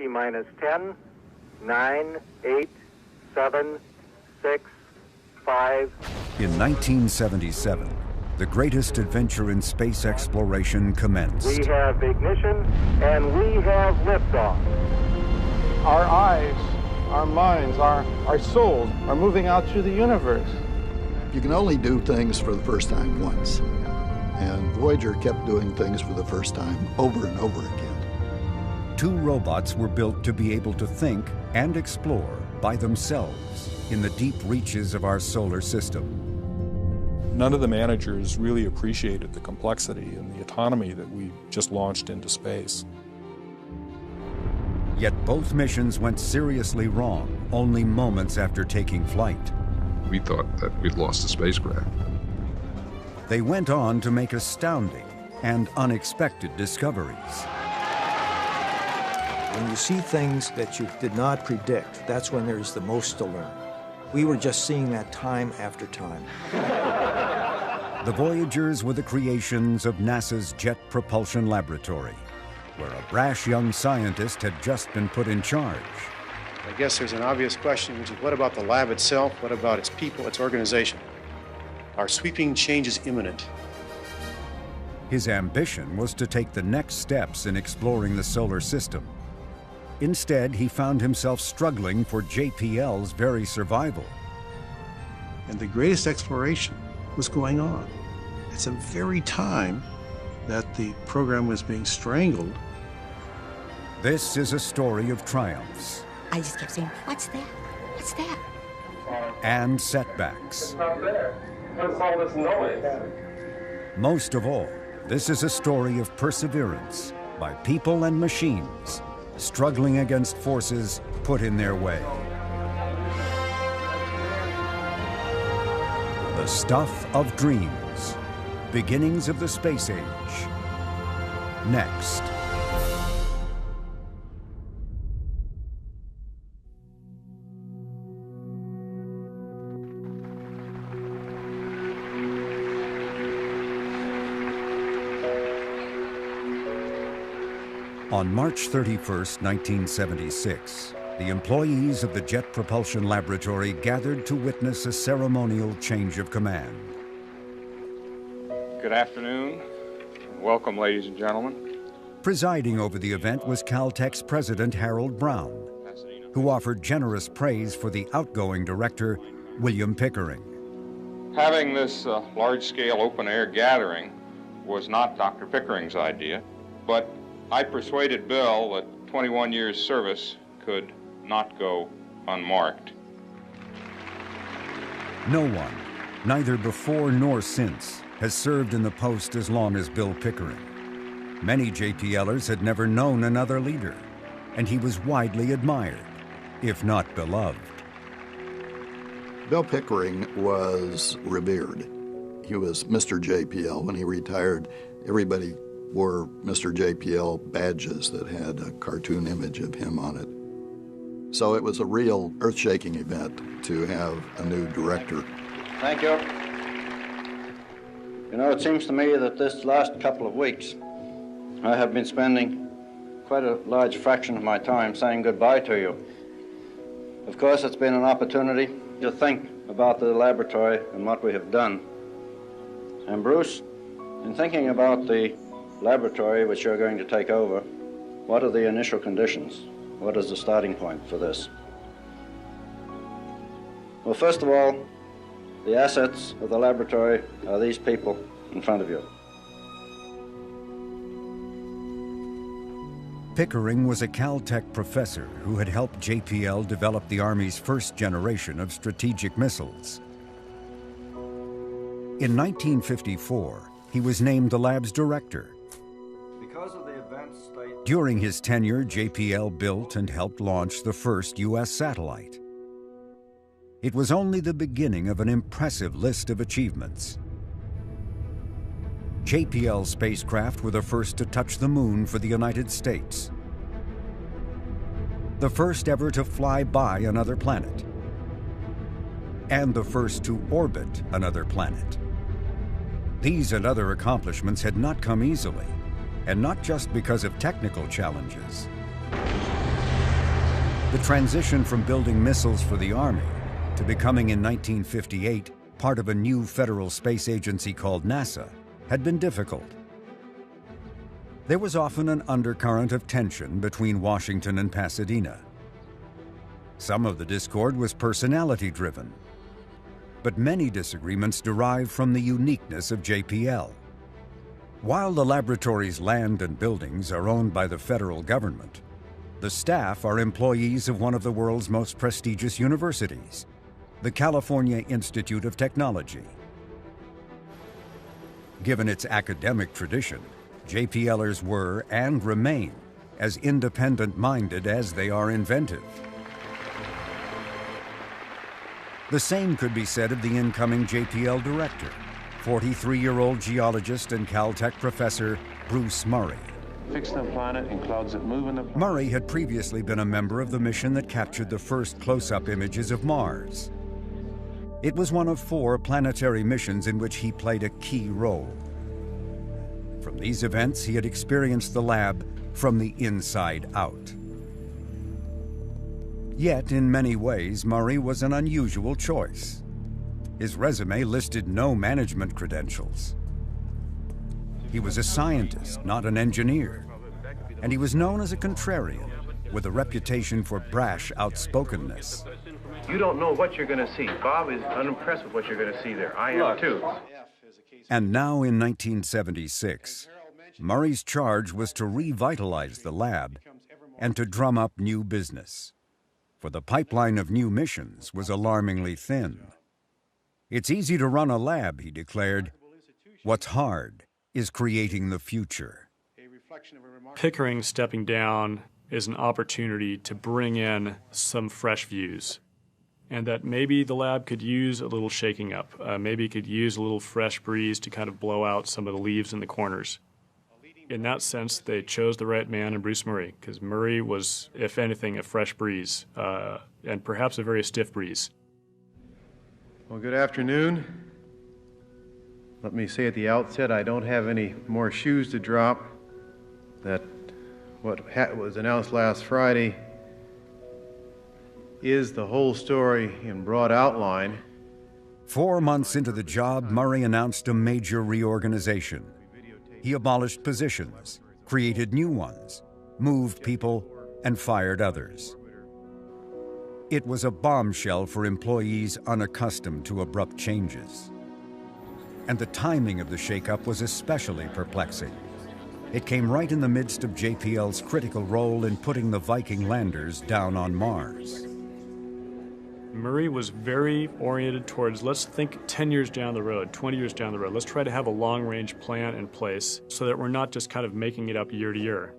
T-minus 10, 9, 8, 7, 6, 5. In 1977, the greatest adventure in space exploration commenced. We have ignition and we have liftoff. Our eyes, our minds, our souls are moving out through the universe. You can only do things for the first time once. And Voyager kept doing things for the first time over and over again. 2 robots were built to be able to think and explore by themselves in the deep reaches of our solar system. None of the managers really appreciated the complexity and the autonomy that we just launched into space. Yet both missions went seriously wrong only moments after taking flight. We thought that we'd lost the spacecraft. They went on to make astounding and unexpected discoveries. When you see things that you did not predict, that's when there's the most to learn. We were just seeing that time after time. The Voyagers were the creations of NASA's Jet Propulsion Laboratory, where a brash young scientist had just been put in charge. I guess there's an obvious question, which is what about the lab itself? What about its people, its organization? Our sweeping change is imminent. His ambition was to take the next steps in exploring the solar system. Instead, he found himself struggling for JPL's very survival. And the greatest exploration was going on. It's the very time that the program was being strangled. This is a story of triumphs. I just kept saying, what's that? What's that? And setbacks. It's not there. What's all this noise? Most of all, this is a story of perseverance by people and machines struggling against forces put in their way. The stuff of dreams, beginnings of the space age. Next. On March 31st, 1976, the employees of the Jet Propulsion Laboratory gathered to witness a ceremonial change of command. Good afternoon. Welcome, ladies and gentlemen. Presiding over the event was Caltech's president, Harold Brown, who offered generous praise for the outgoing director, William Pickering. Having this large-scale open-air gathering was not Dr. Pickering's idea, but I persuaded Bill that 21 years' service could not go unmarked. No one, neither before nor since, has served in the post as long as Bill Pickering. Many JPLers had never known another leader, and he was widely admired, if not beloved. Bill Pickering was revered. He was Mr. JPL. When he retired, everybody wore Mr. JPL badges that had a cartoon image of him on it. So it was a real earth-shaking event to have a new director. Thank you. You know, it seems to me that this last couple of weeks, I have been spending quite a large fraction of my time saying goodbye to you. Of course, it's been an opportunity to think about the laboratory and what we have done. And Bruce, in thinking about the laboratory which you're going to take over, what are the initial conditions? What is the starting point for this? Well, first of all, the assets of the laboratory are these people in front of you. Pickering was a Caltech professor who had helped JPL develop the Army's first generation of strategic missiles. In 1954, he was named the lab's director. During his tenure, JPL built and helped launch the first U.S. satellite. It was only the beginning of an impressive list of achievements. JPL spacecraft were the first to touch the moon for the United States, the first ever to fly by another planet, and the first to orbit another planet. These and other accomplishments had not come easily, and not just because of technical challenges. The transition from building missiles for the Army to becoming in 1958 part of a new federal space agency called NASA had been difficult. There was often an undercurrent of tension between Washington and Pasadena. Some of the discord was personality-driven, but many disagreements derived from the uniqueness of JPL. While the laboratory's land and buildings are owned by the federal government, the staff are employees of one of the world's most prestigious universities, the California Institute of Technology. Given its academic tradition, JPLers were and remain as independent-minded as they are inventive. The same could be said of the incoming JPL director, 43-year-old geologist and Caltech professor Bruce Murray. Fix the planet and clouds that move in the... Murray had previously been a member of the mission that captured the first close-up images of Mars. It was one of 4 planetary missions in which he played a key role. From these events, he had experienced the lab from the inside out. Yet, in many ways, Murray was an unusual choice. His resume listed no management credentials. He was a scientist, not an engineer, and he was known as a contrarian, with a reputation for brash outspokenness. You don't know what you're going to see. Bob is unimpressed with what you're going to see there. I am too. And now in 1976, Murray's charge was to revitalize the lab and to drum up new business. For the pipeline of new missions was alarmingly thin. It's easy to run a lab, he declared. What's hard is creating the future. Pickering stepping down is an opportunity to bring in some fresh views, and that maybe the lab could use a little shaking up. Maybe it could use a little fresh breeze to kind of blow out some of the leaves in the corners. In that sense, they chose the right man in Bruce Murray, because Murray was, if anything, a fresh breeze, and perhaps a very stiff breeze. Well, good afternoon. Let me say at the outset, I don't have any more shoes to drop. That what was announced last Friday is the whole story in broad outline. 4 months into the job, Murray announced a major reorganization. He abolished positions, created new ones, moved people, and fired others. It was a bombshell for employees unaccustomed to abrupt changes. And the timing of the shakeup was especially perplexing. It came right in the midst of JPL's critical role in putting the Viking landers down on Mars. Murray was very oriented towards, let's think 10 years down the road, 20 years down the road. Let's try to have a long-range plan in place so that we're not just kind of making it up year to year.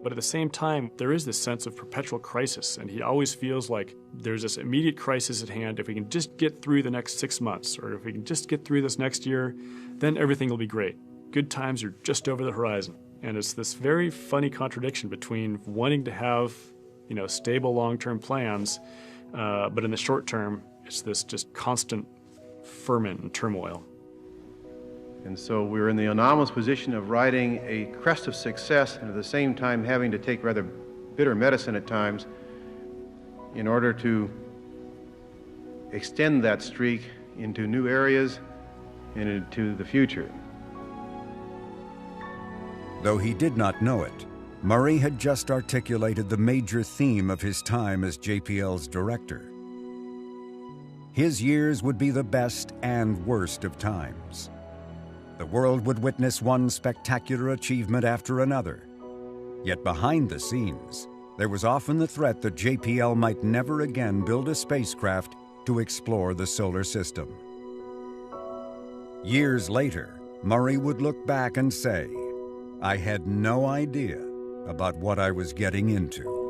But at the same time, there is this sense of perpetual crisis, and he always feels like there's this immediate crisis at hand. If we can just get through the next 6 months, or if we can just get through this next year, then everything will be great. Good times are just over the horizon. And it's this very funny contradiction between wanting to have, stable long-term plans, but in the short term, it's this just constant ferment and turmoil. And so we're in the anomalous position of riding a crest of success and at the same time having to take rather bitter medicine at times in order to extend that streak into new areas and into the future. Though he did not know it, Murray had just articulated the major theme of his time as JPL's director. His years would be the best and worst of times. The world would witness one spectacular achievement after another. Yet behind the scenes, there was often the threat that JPL might never again build a spacecraft to explore the solar system. Years later, Murray would look back and say, "I had no idea about what I was getting into."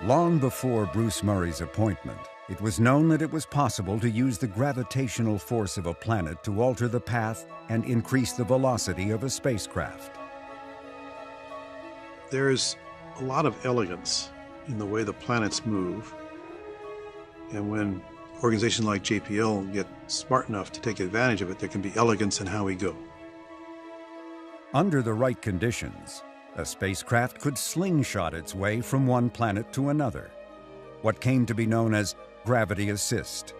Long before Bruce Murray's appointment, it was known that it was possible to use the gravitational force of a planet to alter the path and increase the velocity of a spacecraft. There's a lot of elegance in the way the planets move. And when organizations like JPL get smart enough to take advantage of it, there can be elegance in how we go. Under the right conditions, a spacecraft could slingshot its way from one planet to another, what came to be known as gravity assist.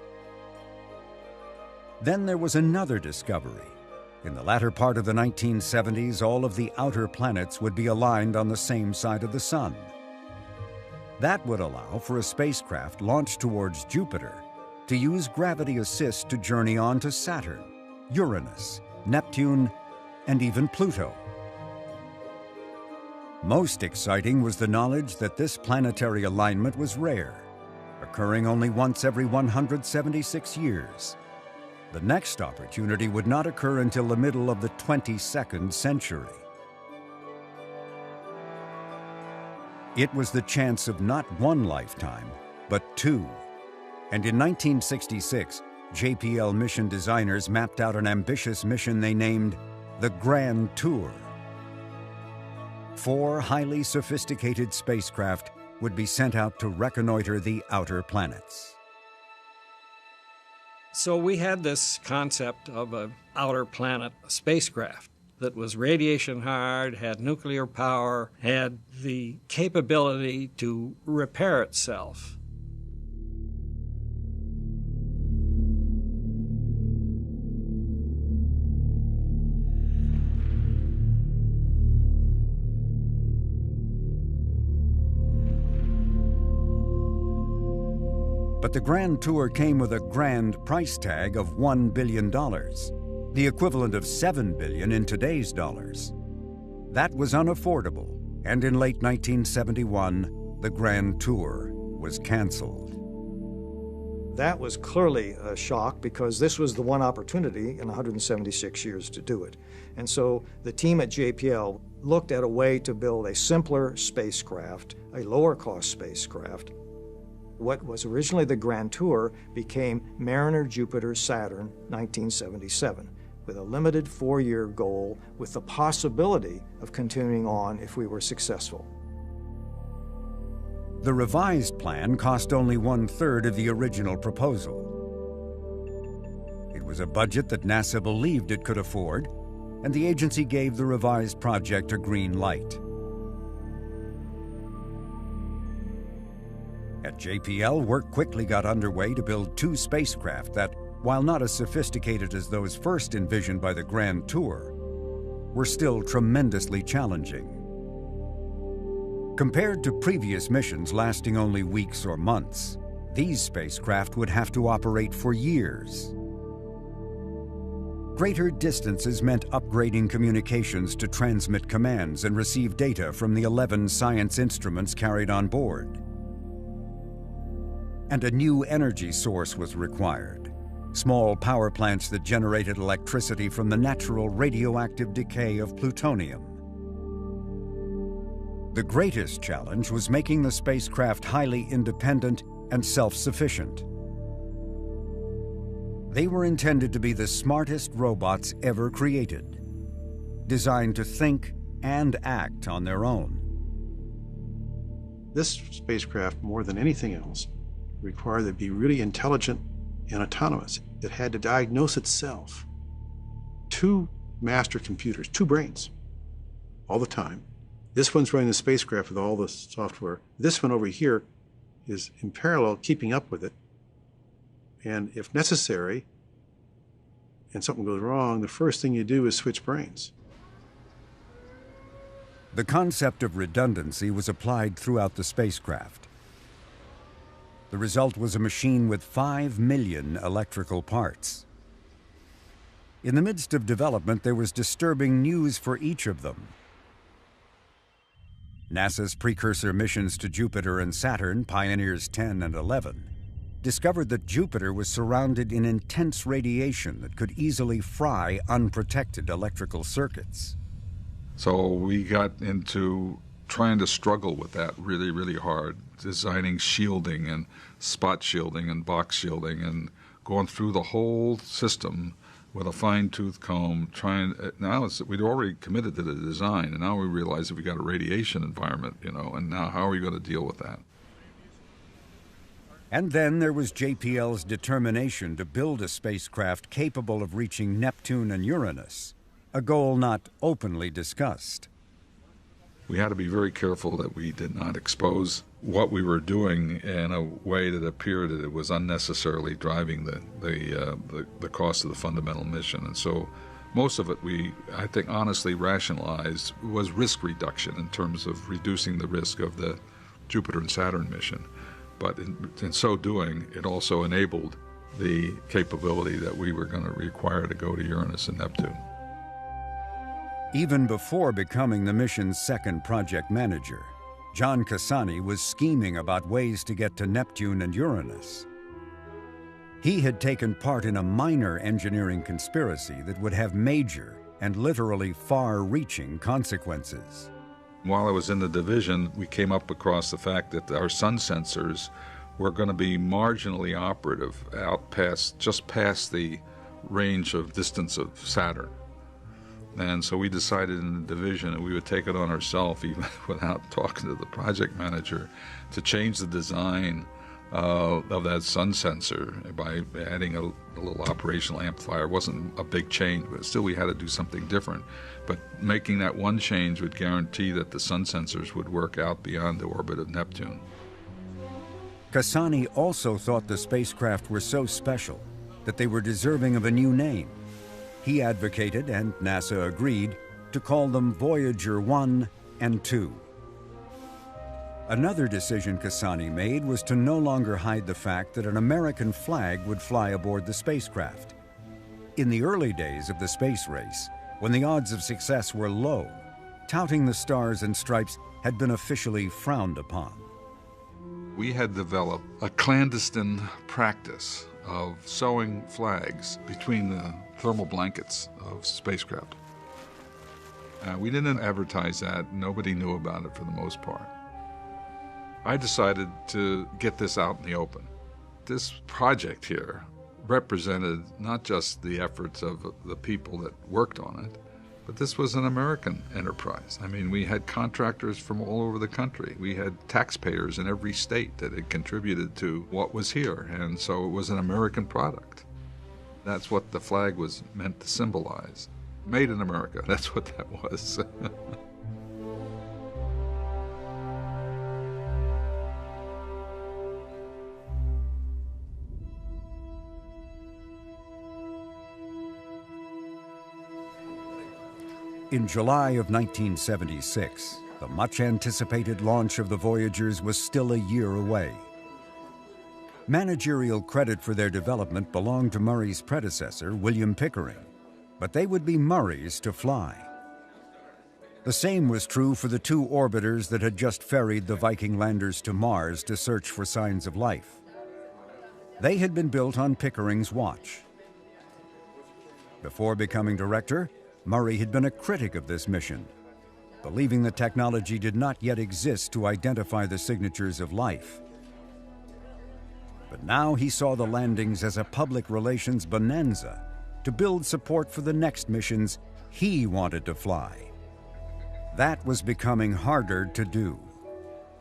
Then there was another discovery. In the latter part of the 1970s, all of the outer planets would be aligned on the same side of the Sun. That would allow for a spacecraft launched towards Jupiter to use gravity assist to journey on to Saturn, Uranus, Neptune, and even Pluto. Most exciting was the knowledge that this planetary alignment was rare, occurring only once every 176 years. The next opportunity would not occur until the middle of the 22nd century. It was the chance of not one lifetime, but two. And in 1966, JPL mission designers mapped out an ambitious mission they named the Grand Tour. 4 highly sophisticated spacecraft would be sent out to reconnoiter the outer planets. So we had this concept of an outer planet spacecraft that was radiation hard, had nuclear power, had the capability to repair itself. But the Grand Tour came with a grand price tag of $1 billion, the equivalent of $7 billion in today's dollars. That was unaffordable, and in late 1971, the Grand Tour was canceled. That was clearly a shock because this was the one opportunity in 176 years to do it. And so the team at JPL looked at a way to build a simpler spacecraft, a lower cost spacecraft. What was originally the Grand Tour became Mariner Jupiter-Saturn 1977, with a limited 4-year goal with the possibility of continuing on if we were successful. The revised plan cost only 1/3 of the original proposal. It was a budget that NASA believed it could afford, and the agency gave the revised project a green light. At JPL, work quickly got underway to build 2 spacecraft that, while not as sophisticated as those first envisioned by the Grand Tour, were still tremendously challenging. Compared to previous missions lasting only weeks or months, these spacecraft would have to operate for years. Greater distances meant upgrading communications to transmit commands and receive data from the 11 science instruments carried on board. And a new energy source was required, small power plants that generated electricity from the natural radioactive decay of plutonium. The greatest challenge was making the spacecraft highly independent and self-sufficient. They were intended to be the smartest robots ever created, designed to think and act on their own. This spacecraft, more than anything else, required it be really intelligent and autonomous. It had to diagnose itself. 2 master computers, 2 brains, all the time. This one's running the spacecraft with all the software. This one over here is in parallel keeping up with it. And if necessary, and something goes wrong, the first thing you do is switch brains. The concept of redundancy was applied throughout the spacecraft. The result was a machine with 5 million electrical parts. In the midst of development, there was disturbing news for each of them. NASA's precursor missions to Jupiter and Saturn, Pioneers 10 and 11, discovered that Jupiter was surrounded in intense radiation that could easily fry unprotected electrical circuits. So we got into trying to struggle with that really, really hard, designing shielding and spot shielding and box shielding and going through the whole system with a fine-tooth comb, we'd already committed to the design, and now we realize that we got a radiation environment, and now how are we going to deal with that? And then there was JPL's determination to build a spacecraft capable of reaching Neptune and Uranus, a goal not openly discussed. We had to be very careful that we did not expose what we were doing in a way that appeared that it was unnecessarily driving the cost of the fundamental mission. And so most of it we, I think, honestly rationalized was risk reduction in terms of reducing the risk of the Jupiter and Saturn mission. But in so doing, it also enabled the capability that we were going to require to go to Uranus and Neptune. Even before becoming the mission's second project manager, John Cassani was scheming about ways to get to Neptune and Uranus. He had taken part in a minor engineering conspiracy that would have major and literally far-reaching consequences. While I was in the division, we came up across the fact that our sun sensors were going to be marginally operative out just past the range of distance of Saturn. And so we decided in the division that we would take it on ourselves, even without talking to the project manager, to change the design of that sun sensor by adding a little operational amplifier. It wasn't a big change, but still we had to do something different. But making that one change would guarantee that the sun sensors would work out beyond the orbit of Neptune. Cassani also thought the spacecraft were so special that they were deserving of a new name. He advocated, and NASA agreed, to call them Voyager 1 and 2. Another decision Cassani made was to no longer hide the fact that an American flag would fly aboard the spacecraft. In the early days of the space race, when the odds of success were low, touting the stars and stripes had been officially frowned upon. We had developed a clandestine practice of sewing flags between the thermal blankets of spacecraft. We didn't advertise that. Nobody knew about it for the most part. I decided to get this out in the open. This project here represented not just the efforts of the people that worked on it, but this was an American enterprise. I mean, we had contractors from all over the country. We had taxpayers in every state that had contributed to what was here, and so it was an American product. That's what the flag was meant to symbolize. Made in America, that's what that was. In July of 1976, the much-anticipated launch of the Voyagers was still a year away. Managerial credit for their development belonged to Murray's predecessor, William Pickering, but they would be Murray's to fly. The same was true for the two orbiters that had just ferried the Viking landers to Mars to search for signs of life. They had been built on Pickering's watch. Before becoming director, Murray had been a critic of this mission, believing the technology did not yet exist to identify the signatures of life. But now he saw the landings as a public relations bonanza to build support for the next missions he wanted to fly. That was becoming harder to do,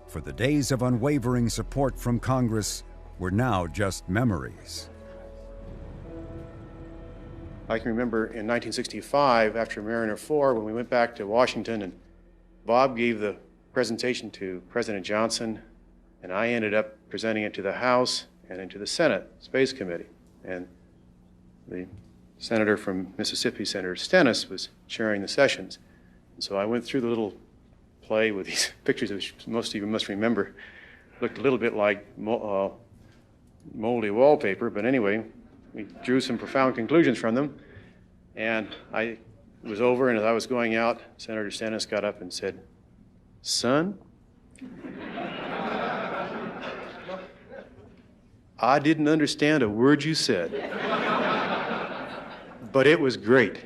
for the days of unwavering support from Congress were now just memories. I can remember in 1965, after Mariner 4, when we went back to Washington, and Bob gave the presentation to President Johnson, and I ended up presenting it to the House and then to the Senate Space Committee. And the senator from Mississippi, Senator Stennis, was chairing the sessions. And so I went through the little play with these pictures, which most of you must remember. Looked a little bit like moldy wallpaper, but anyway, we drew some profound conclusions from them. And it was over, and as I was going out, Senator Stennis got up and said, "Son, I didn't understand a word you said, but it was great."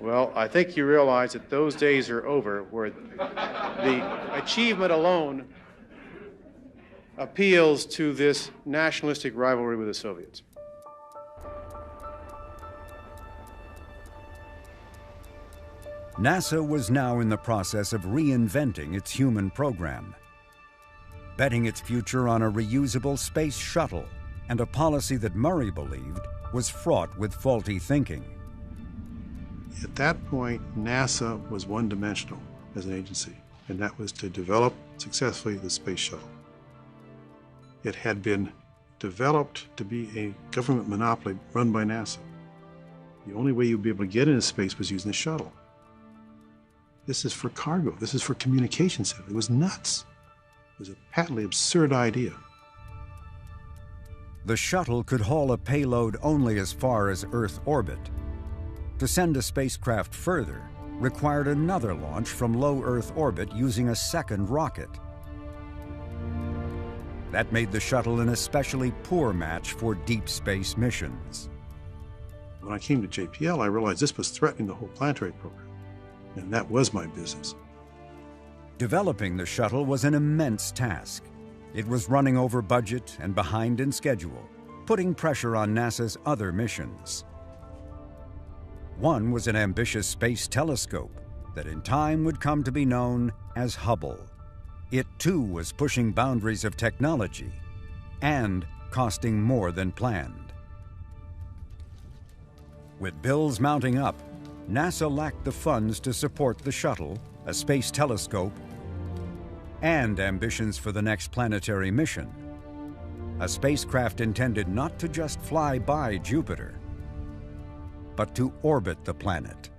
Well, I think you realize that those days are over where the achievement alone appeals to this nationalistic rivalry with the Soviets. NASA was now in the process of reinventing its human program. betting its future on a reusable space shuttle and a policy that Murray believed was fraught with faulty thinking. At that point, NASA was one-dimensional as an agency, and that was to develop successfully the Space Shuttle. It had been developed to be a government monopoly run by NASA. The only way you'd be able to get into space was using the shuttle. This is for cargo. This is for communications. It was nuts. It was a patently absurd idea. The shuttle could haul a payload only as far as Earth orbit. To send a spacecraft further required another launch from low Earth orbit using a second rocket. That made the shuttle an especially poor match for deep space missions. When I came to JPL, I realized this was threatening the whole Planetary program, and that was my business. Developing the shuttle was an immense task. It was running over budget and behind in schedule, putting pressure on NASA's other missions. One was an ambitious space telescope that in time would come to be known as Hubble. It too was pushing boundaries of technology and costing more than planned. With bills mounting up, NASA lacked the funds to support the shuttle, a space telescope, and ambitions for the next planetary mission. A spacecraft intended not to just fly by Jupiter, but to orbit the planet.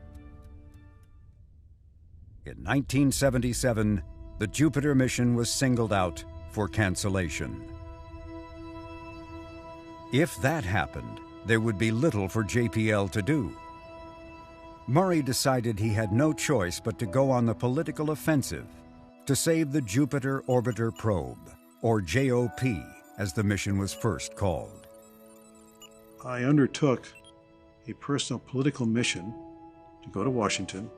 In 1977, the Jupiter mission was singled out for cancellation. If that happened, there would be little for JPL to do. Murray decided he had no choice but to go on the political offensive to save the Jupiter Orbiter Probe, or JOP, as the mission was first called. I undertook a personal political mission to go to Washington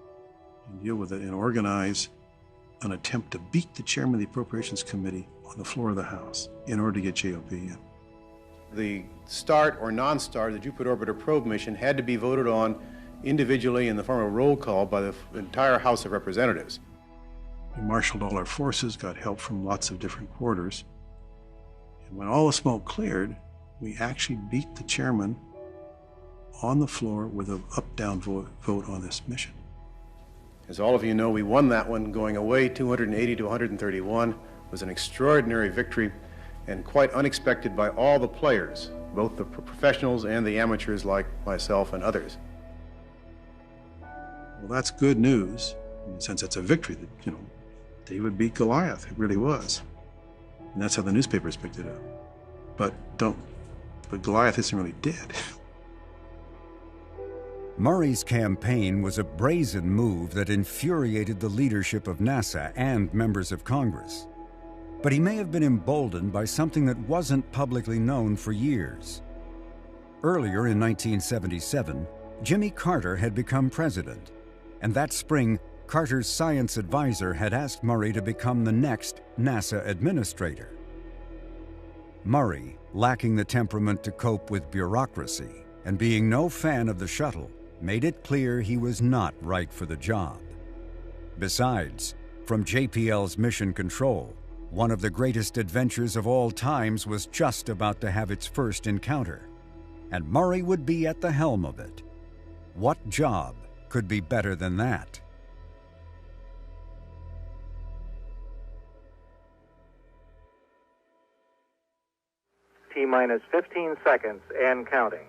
and deal with it and organize an attempt to beat the chairman of the Appropriations Committee on the floor of the House in order to get JOP in. The start or non-start of the Jupiter Orbiter Probe mission had to be voted on individually in the form of a roll call by the entire House of Representatives. We marshaled all our forces, got help from lots of different quarters, and when all the smoke cleared, we actually beat the chairman on the floor with an up-down vote on this mission. As all of you know, we won that one going away 280 to 131. It was an extraordinary victory and quite unexpected by all the players, both the professionals and the amateurs like myself and others. Well, that's good news in the sense it's a victory that, David beat Goliath. It really was. And that's how the newspapers picked it up. But Goliath isn't really dead. Murray's campaign was a brazen move that infuriated the leadership of NASA and members of Congress. But he may have been emboldened by something that wasn't publicly known for years. Earlier in 1977, Jimmy Carter had become president, and that spring, Carter's science advisor had asked Murray to become the next NASA administrator. Murray, lacking the temperament to cope with bureaucracy and being no fan of the shuttle, made it clear he was not right for the job. Besides, from JPL's mission control, one of the greatest adventures of all times was just about to have its first encounter, and Murray would be at the helm of it. What job could be better than that? T-minus 15 seconds and counting.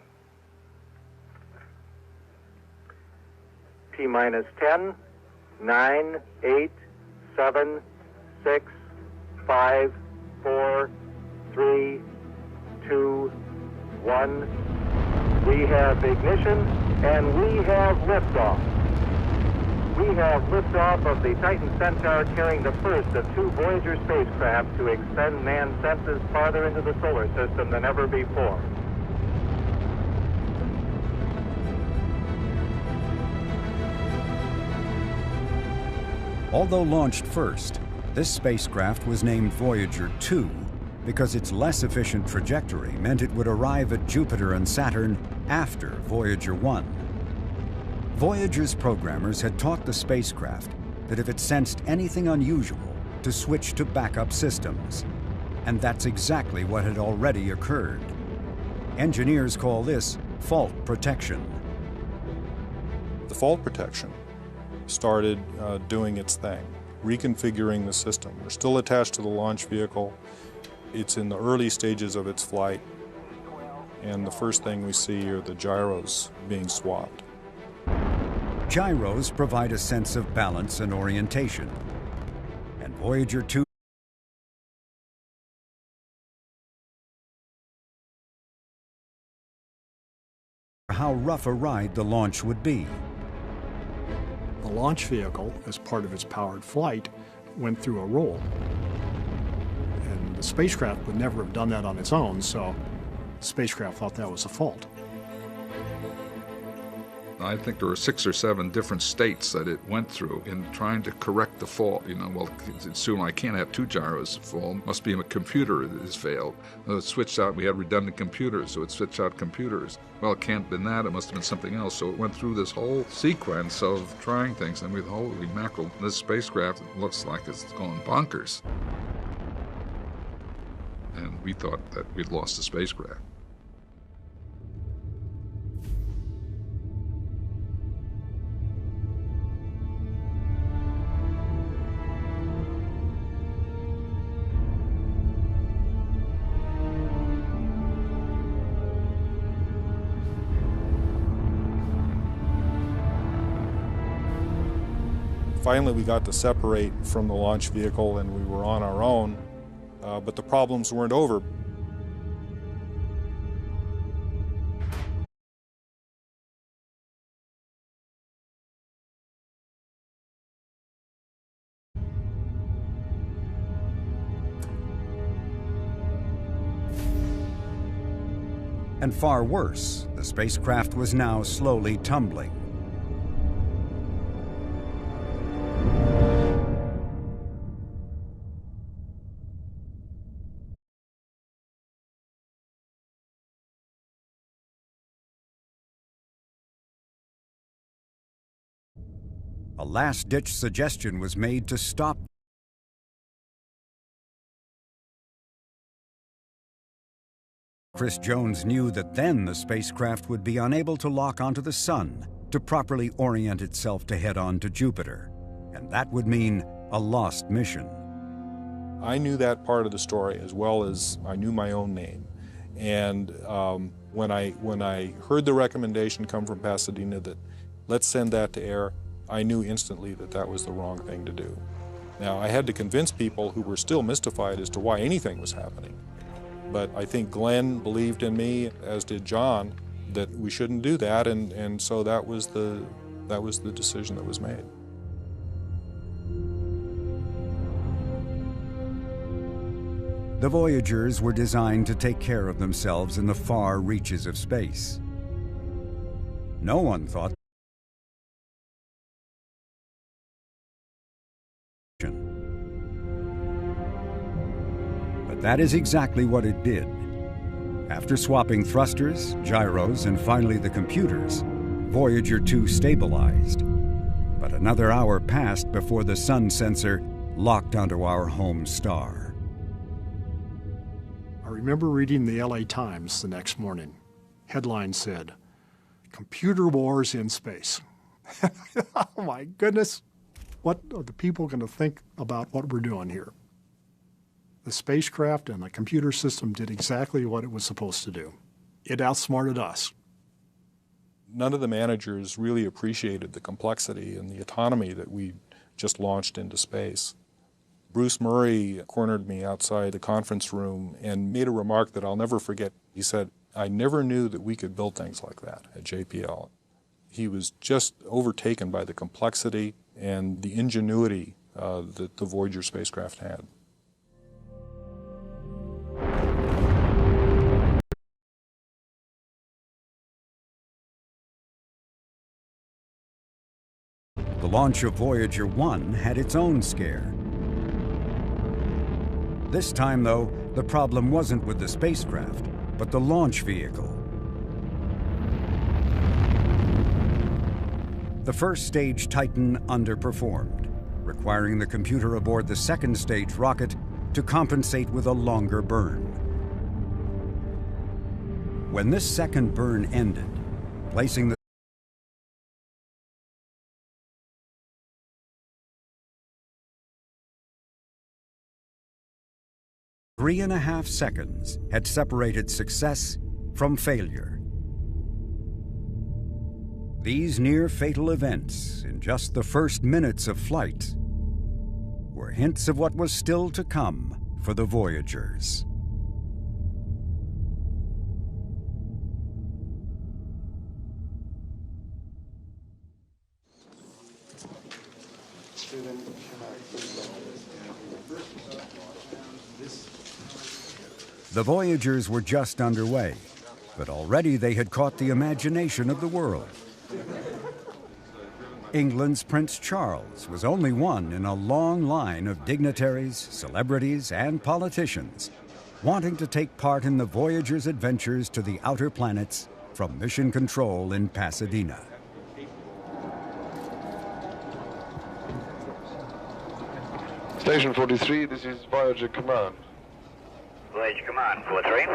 T-minus 10, 9, 8, 7, 6, 5, 4, 3, 2, 1. We have ignition and we have liftoff. We have liftoff of the Titan Centaur carrying the first of two Voyager spacecraft to extend man's senses farther into the solar system than ever before. Although launched first, this spacecraft was named Voyager 2 because its less efficient trajectory meant it would arrive at Jupiter and Saturn after Voyager 1. Voyager's programmers had taught the spacecraft that if it sensed anything unusual, to switch to backup systems, And that's exactly what had already occurred. Engineers call this fault protection. The fault protection started doing its thing, reconfiguring the system. We're still attached to the launch vehicle. It's in the early stages of its flight, and the first thing we see are the gyros being swapped. Gyros provide a sense of balance and orientation. And Voyager 2 how rough a ride the launch would be. The launch vehicle, as part of its powered flight, went through a roll. And the spacecraft would never have done that on its own, so the spacecraft thought that was a fault. I think there were 6 or 7 different states that it went through in trying to correct the fault. Well, soon I can't have 2 gyros fall. Must be a computer that has failed. It switched out. We had redundant computers, so it switched out computers. Well, it can't have been that. It must have been something else. So it went through this whole sequence of trying things, and we thought, holy mackerel, this spacecraft looks like it's going bonkers. And we thought that we'd lost the spacecraft. Finally, we got to separate from the launch vehicle and we were on our own, but the problems weren't over. And far worse, the spacecraft was now slowly tumbling. A last-ditch suggestion was made to stop. Chris Jones knew that then the spacecraft would be unable to lock onto the Sun to properly orient itself to head on to Jupiter, and that would mean a lost mission. I knew that part of the story as well as I knew my own name, and when I heard the recommendation come from Pasadena that let's send that to air, I knew instantly that that was the wrong thing to do. Now, I had to convince people who were still mystified as to why anything was happening. But I think Glenn believed in me, as did John, that we shouldn't do that, and so that was the decision that was made. The Voyagers were designed to take care of themselves in the far reaches of space. No one thought but that is exactly what it did. After swapping thrusters, gyros, and finally the computers, Voyager 2 stabilized. But another hour passed before the sun sensor locked onto our home star. I remember reading the LA Times the next morning. Headline said, "Computer wars in space." Oh my goodness. What are the people going to think about what we're doing here? The spacecraft and the computer system did exactly what it was supposed to do. It outsmarted us. None of the managers really appreciated the complexity and the autonomy that we just launched into space. Bruce Murray cornered me outside the conference room and made a remark that I'll never forget. He said, "I never knew that we could build things like that at JPL." He was just overtaken by the complexity and the ingenuity that the Voyager spacecraft had. The launch of Voyager 1 had its own scare. This time, though, the problem wasn't with the spacecraft, but the launch vehicle. The first stage Titan underperformed, requiring the computer aboard the second stage rocket to compensate with a longer burn. When this second burn ended, placing the 3.5 seconds had separated success from failure. These near-fatal events in just the first minutes of flight were hints of what was still to come for the Voyagers. The Voyagers were just underway, but already they had caught the imagination of the world. England's Prince Charles was only one in a long line of dignitaries, celebrities, and politicians wanting to take part in the Voyager's adventures to the outer planets from Mission Control in Pasadena. Station 43, this is Voyager Command. Voyager Command, 43.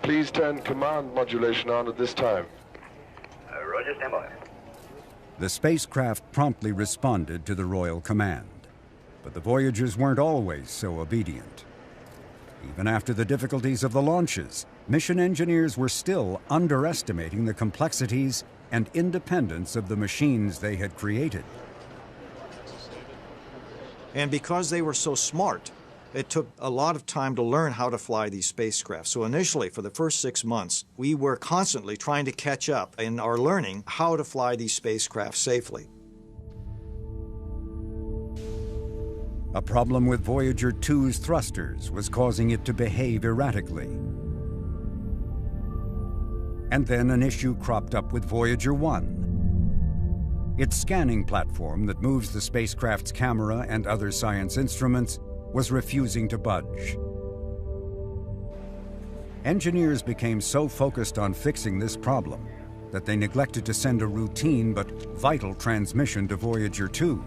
Please turn command modulation on at this time. Roger, stand by. The spacecraft promptly responded to the Royal Command, but the Voyagers weren't always so obedient. Even after the difficulties of the launches, mission engineers were still underestimating the complexities and independence of the machines they had created. And because they were so smart, it took a lot of time to learn how to fly these spacecraft. So initially, for the first 6 months, we were constantly trying to catch up in our learning how to fly these spacecraft safely. A problem with Voyager 2's thrusters was causing it to behave erratically. And then an issue cropped up with Voyager 1. Its scanning platform that moves the spacecraft's camera and other science instruments was refusing to budge. Engineers became so focused on fixing this problem that they neglected to send a routine but vital transmission to Voyager 2.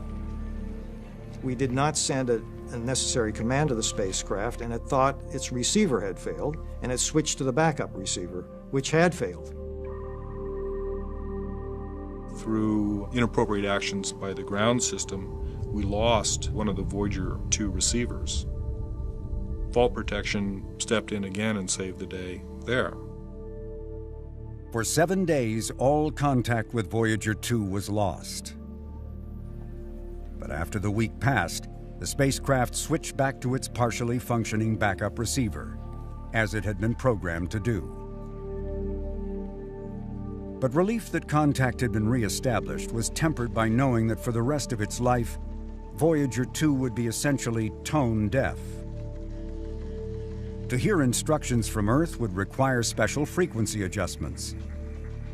We did not send a necessary command to the spacecraft, and it thought its receiver had failed, and it switched to the backup receiver, which had failed. Through inappropriate actions by the ground system, we lost one of the Voyager 2 receivers. Fault protection stepped in again and saved the day there. For 7 days, all contact with Voyager 2 was lost. But after the week passed, the spacecraft switched back to its partially functioning backup receiver, as it had been programmed to do. But relief that contact had been reestablished was tempered by knowing that for the rest of its life, Voyager 2 would be essentially tone deaf. To hear instructions from Earth would require special frequency adjustments.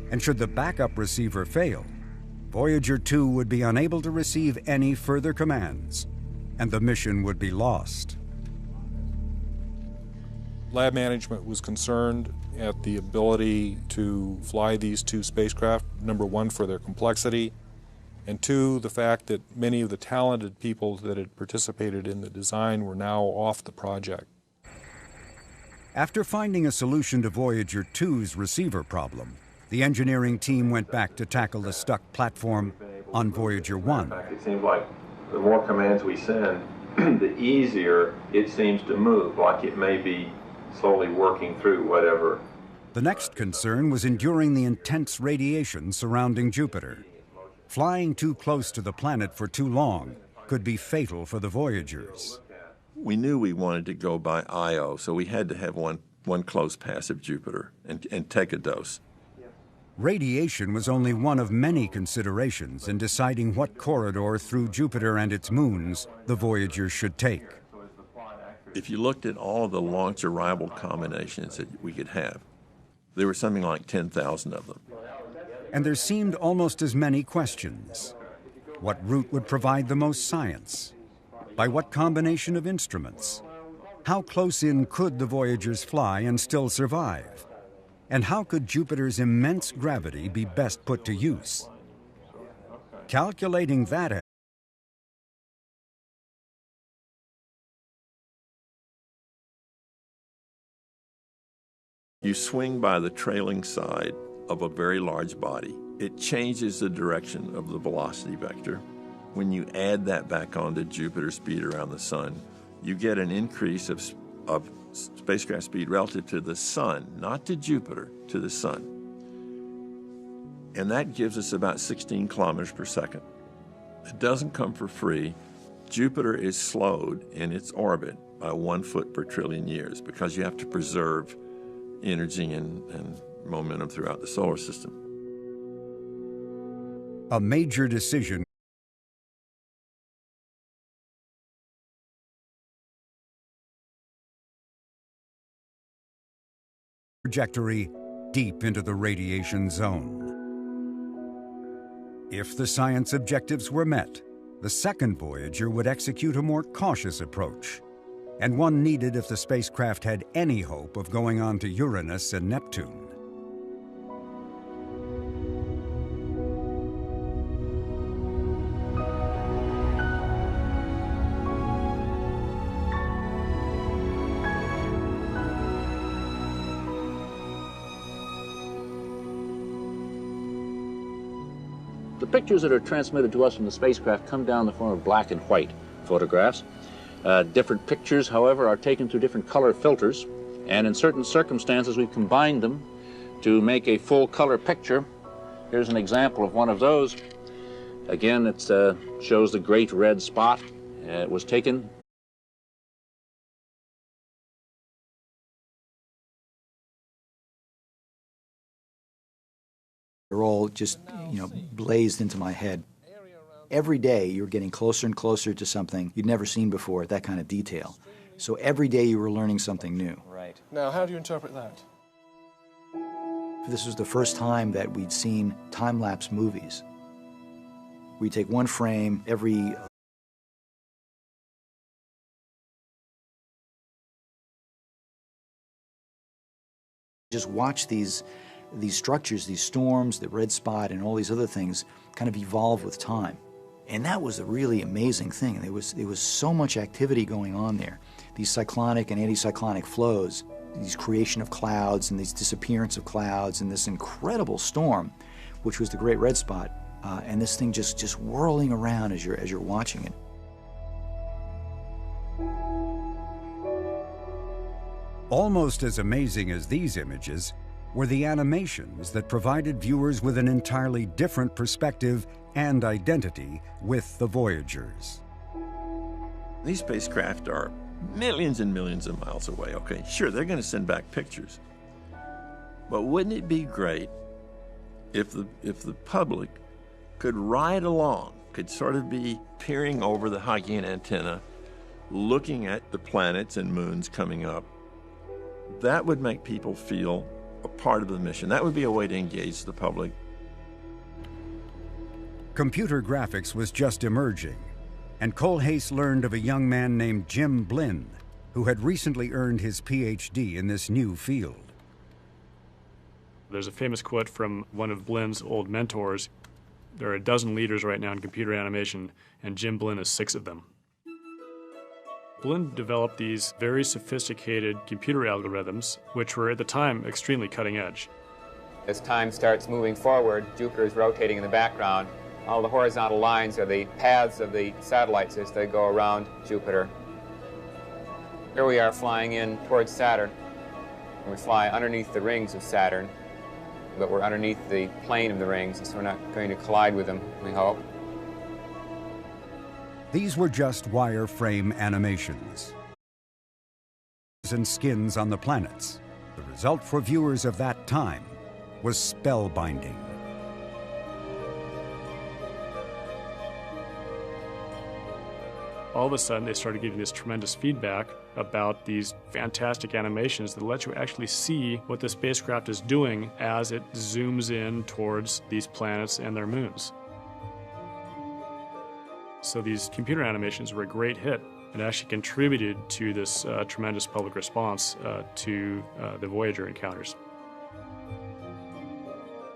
And should the backup receiver fail, Voyager 2 would be unable to receive any further commands, and the mission would be lost. Lab management was concerned at the ability to fly these two spacecraft, number one, for their complexity, and two, the fact that many of the talented people that had participated in the design were now off the project. After finding a solution to Voyager 2's receiver problem, the engineering team went back to tackle the stuck platform on Voyager 1. It seems like the more commands we send, the easier it seems to move, like it may be slowly working through whatever. The next concern was enduring the intense radiation surrounding Jupiter. Flying too close to the planet for too long could be fatal for the Voyagers. We knew we wanted to go by Io, so we had to have one close pass of Jupiter and take a dose. Radiation was only one of many considerations in deciding what corridor through Jupiter and its moons the Voyagers should take. If you looked at all the launch arrival combinations that we could have, there were something like 10,000 of them. And there seemed almost as many questions. What route would provide the most science? By what combination of instruments? How close in could the Voyagers fly and still survive? And how could Jupiter's immense gravity be best put to use? Calculating that You swing by the trailing side of a very large body. It changes the direction of the velocity vector. When you add that back onto Jupiter's speed around the sun, you get an increase of spacecraft speed relative to the sun, not to Jupiter, to the sun. And that gives us about 16 kilometers per second. It doesn't come for free. Jupiter is slowed in its orbit by 1 foot per trillion years because you have to preserve energy and momentum throughout the solar system. A major decision trajectory deep into the radiation zone. If the science objectives were met, the second Voyager would execute a more cautious approach, and one needed if the spacecraft had any hope of going on to Uranus and Neptune. The pictures that are transmitted to us from the spacecraft come down in the form of black and white photographs. Different pictures, however, are taken through different color filters, and in certain circumstances we've combined them to make a full color picture. Here's an example of one of those. Again, it shows the great red spot. It was taken They're all just, blazed into my head. Every day you're getting closer and closer to something you'd never seen before at that kind of detail. So every day you were learning something new. Right. Now, how do you interpret that? This was the first time that we'd seen time-lapse movies. We take one frame every just watch these structures, these storms, the red spot, and all these other things kind of evolve with time. And that was a really amazing thing. There was so much activity going on there. These cyclonic and anticyclonic flows, these creation of clouds and these disappearance of clouds and this incredible storm, which was the Great Red Spot, and this thing just whirling around as you're watching it. Almost as amazing as these images were the animations that provided viewers with an entirely different perspective and identity with the Voyagers. These spacecraft are millions and millions of miles away, okay? Sure, they're going to send back pictures. But wouldn't it be great if the public could ride along, could sort of be peering over the Hawking antenna, looking at the planets and moons coming up? That would make people feel a part of the mission. That would be a way to engage the public. Computer graphics was just emerging, and Kohlhase learned of a young man named Jim Blinn, who had recently earned his PhD in this new field. There's a famous quote from one of Blinn's old mentors. There are a dozen leaders right now in computer animation, and Jim Blinn is 6 of them. Blinn developed these very sophisticated computer algorithms, which were at the time extremely cutting edge. As time starts moving forward, Jupiter is rotating in the background. All the horizontal lines are the paths of the satellites as they go around Jupiter. Here we are flying in towards Saturn. And we fly underneath the rings of Saturn, but we're underneath the plane of the rings, so we're not going to collide with them, we hope. These were just wireframe animations and skins on the planets. The result for viewers of that time was spellbinding. All of a sudden, they started getting this tremendous feedback about these fantastic animations that let you actually see what the spacecraft is doing as it zooms in towards these planets and their moons. So these computer animations were a great hit and actually contributed to this tremendous public response to the Voyager encounters.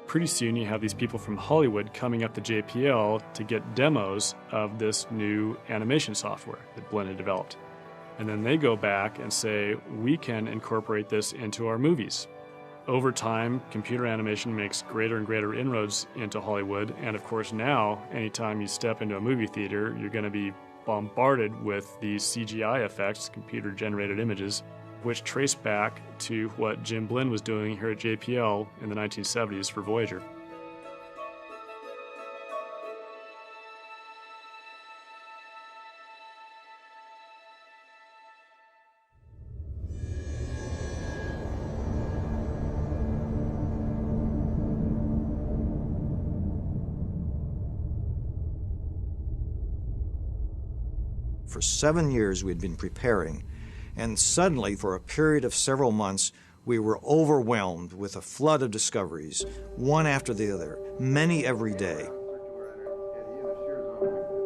Pretty soon you have these people from Hollywood coming up to JPL to get demos of this new animation software that Blinn had developed. And then they go back and say, we can incorporate this into our movies. Over time, computer animation makes greater and greater inroads into Hollywood, and of course now, anytime you step into a movie theater, you're going to be bombarded with these CGI effects, computer-generated images, which trace back to what Jim Blinn was doing here at JPL in the 1970s for Voyager. For 7 years we'd been preparing, and suddenly for a period of several months we were overwhelmed with a flood of discoveries, one after the other, many every day.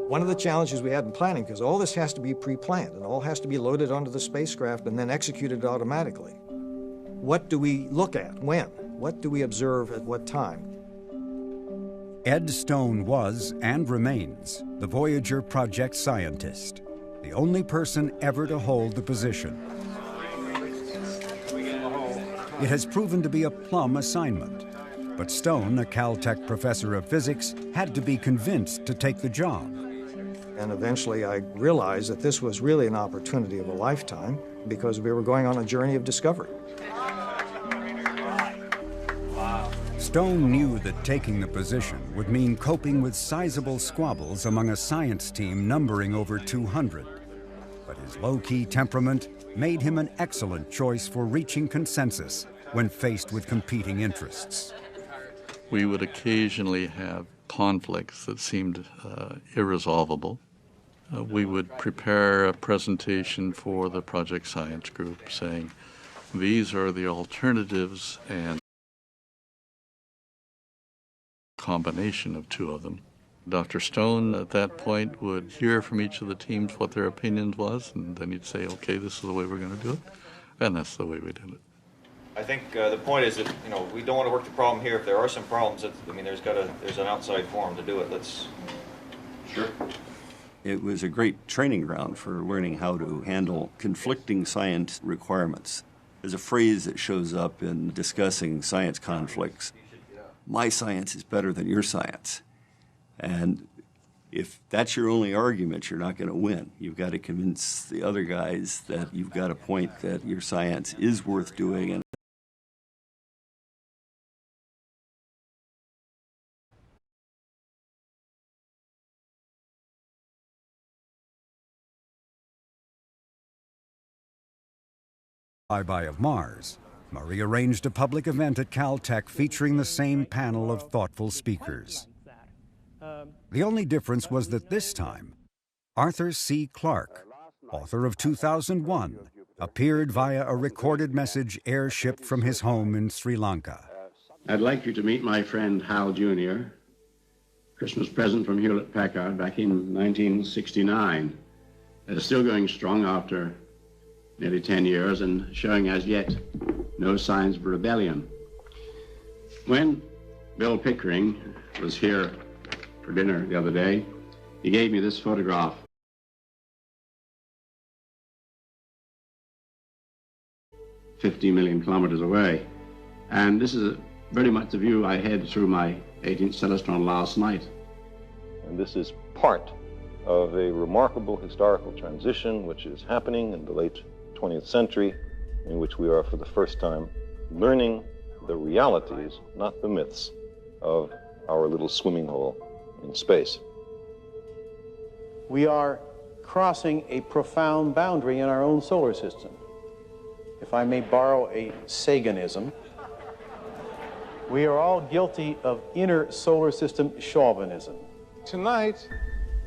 One of the challenges we had in planning, because all this has to be pre-planned and all has to be loaded onto the spacecraft and then executed automatically. What do we look at? When? What do we observe at what time? Ed Stone was, and remains, the Voyager project scientist, the only person ever to hold the position. It has proven to be a plum assignment, but Stone, a Caltech professor of physics, had to be convinced to take the job. And eventually I realized that this was really an opportunity of a lifetime because we were going on a journey of discovery. Stone knew that taking the position would mean coping with sizable squabbles among a science team numbering over 200. But his low-key temperament made him an excellent choice for reaching consensus when faced with competing interests. We would occasionally have conflicts that seemed irresolvable. We would prepare a presentation for the project science group saying, these are the alternatives and combination of two of them. Dr. Stone at that point would hear from each of the teams what their opinions was, and then he'd say, okay, this is the way we're going to do it, and that's the way we did it. I think the point is that, you know, we don't want to work the problem here. If there are some problems, there's an outside forum to do it. Sure. It was a great training ground for learning how to handle conflicting science requirements. There's a phrase that shows up in discussing science conflicts. My science is better than your science. And if that's your only argument, you're not going to win. You've got to convince the other guys that you've got a point that your science is worth doing. And Flyby of Mars, Murray arranged a public event at Caltech featuring the same panel of thoughtful speakers. The only difference was that this time, Arthur C. Clarke, author of 2001, appeared via a recorded message air-shipped from his home in Sri Lanka. I'd like you to meet my friend Hal Jr., Christmas present from Hewlett-Packard back in 1969. It's still going strong after nearly 10 years and showing as yet no signs of rebellion. When Bill Pickering was here for dinner the other day, he gave me this photograph. "50 million kilometers away. And this is very much the view I had through my 18th Celestron last night. And this is part of a remarkable historical transition which is happening in the late 20th century, in which we are for the first time learning the realities, not the myths, of our little swimming hole in space. We are crossing a profound boundary in our own solar system. If I may borrow a Saganism, we are all guilty of inner solar system chauvinism. Tonight,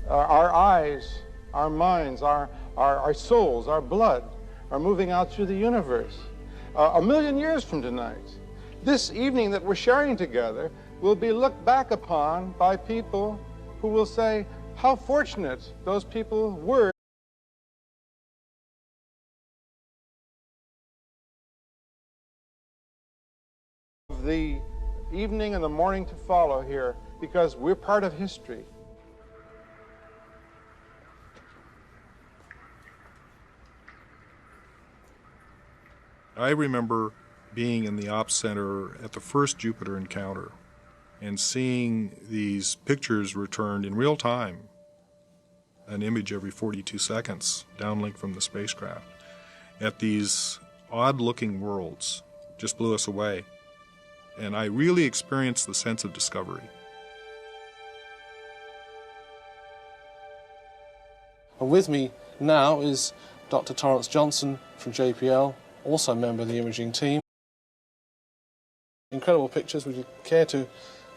our eyes, our minds, our souls, our blood are moving out through the universe. 1,000,000 years from tonight, this evening that we're sharing together will be looked back upon by people who will say how fortunate those people were. The evening and the morning to follow here, because we're part of history. I remember being in the ops center at the first Jupiter encounter and seeing these pictures returned in real time, an image every 42 seconds, downlink from the spacecraft, at these odd-looking worlds, just blew us away. And I really experienced the sense of discovery. And with me now is Dr. Torrance Johnson from JPL, also a member of the imaging team. Incredible pictures. Would you care to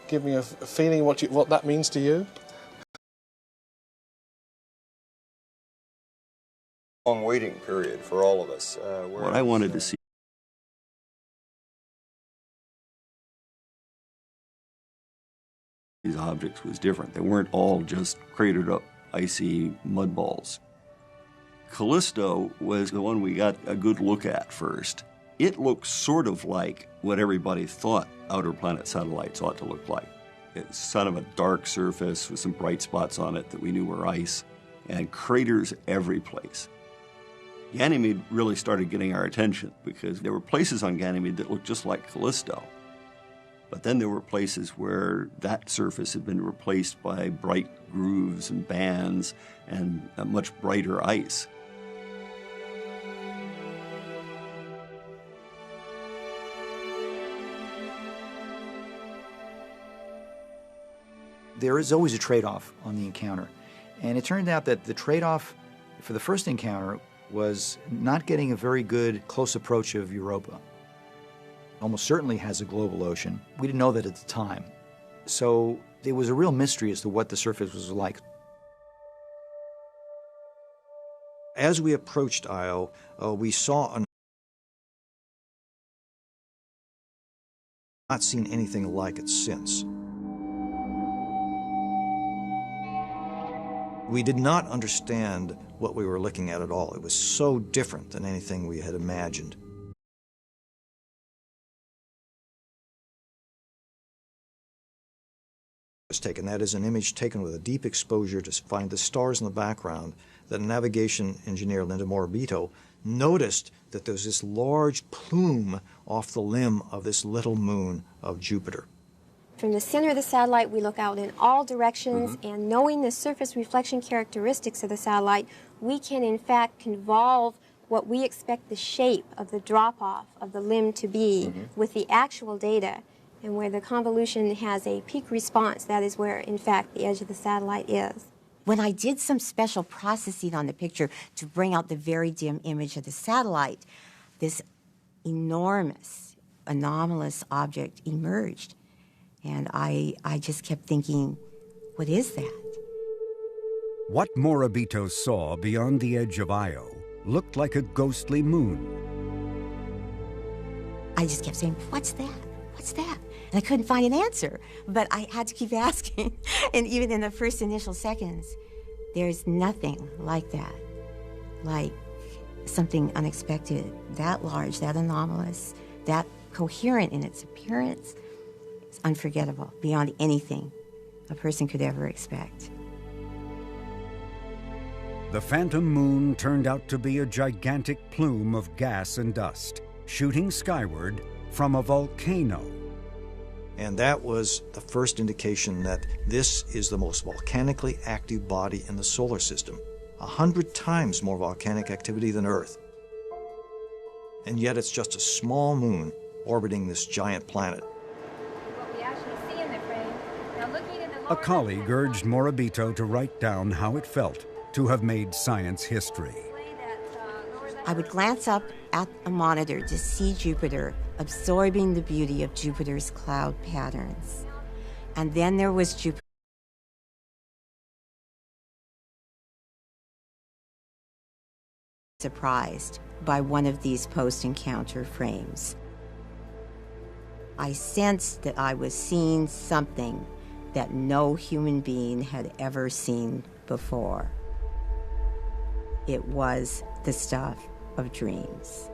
give me a feeling what that means to you? Long waiting period for all of us. What I wanted to see these objects was different. They weren't all just cratered up icy mud balls. Callisto was the one we got a good look at first. It looked sort of like what everybody thought outer planet satellites ought to look like. It's sort of a dark surface with some bright spots on it that we knew were ice, and craters every place. Ganymede really started getting our attention because there were places on Ganymede that looked just like Callisto. But then there were places where that surface had been replaced by bright grooves and bands and a much brighter ice. There is always a trade-off on the encounter. And it turned out that the trade-off for the first encounter was not getting a very good close approach of Europa. Almost certainly has a global ocean. We didn't know that at the time. So there was a real mystery as to what the surface was like. As we approached Io, we saw not seen anything like it since. We did not understand what we were looking at all. It was so different than anything we had imagined. That is an image taken with a deep exposure to find the stars in the background that navigation engineer Linda Morabito noticed that there's this large plume off the limb of this little moon of Jupiter. From the center of the satellite, we look out in all directions, and knowing the surface reflection characteristics of the satellite, we can in fact convolve what we expect the shape of the drop-off of the limb to be with the actual data. And where the convolution has a peak response, that is where, in fact, the edge of the satellite is. When I did some special processing on the picture to bring out the very dim image of the satellite, this enormous, anomalous object emerged. And I just kept thinking, what is that? What Morabito saw beyond the edge of Io looked like a ghostly moon. I just kept saying, what's that? What's that? And I couldn't find an answer, but I had to keep asking. And even in the first initial seconds, there's nothing like that, like something unexpected, that large, that anomalous, that coherent in its appearance. It's unforgettable, beyond anything a person could ever expect. The phantom moon turned out to be a gigantic plume of gas and dust, shooting skyward from a volcano. And that was the first indication that this is the most volcanically active body in the solar system, 100 times more volcanic activity than Earth. And yet it's just a small moon orbiting this giant planet. A colleague urged Morabito to write down how it felt to have made science history. I would glance up at a monitor to see Jupiter absorbing the beauty of Jupiter's cloud patterns. And then there was Jupiter. Surprised by one of these post-encounter frames. I sensed that I was seeing something that no human being had ever seen before. It was the stuff of dreams.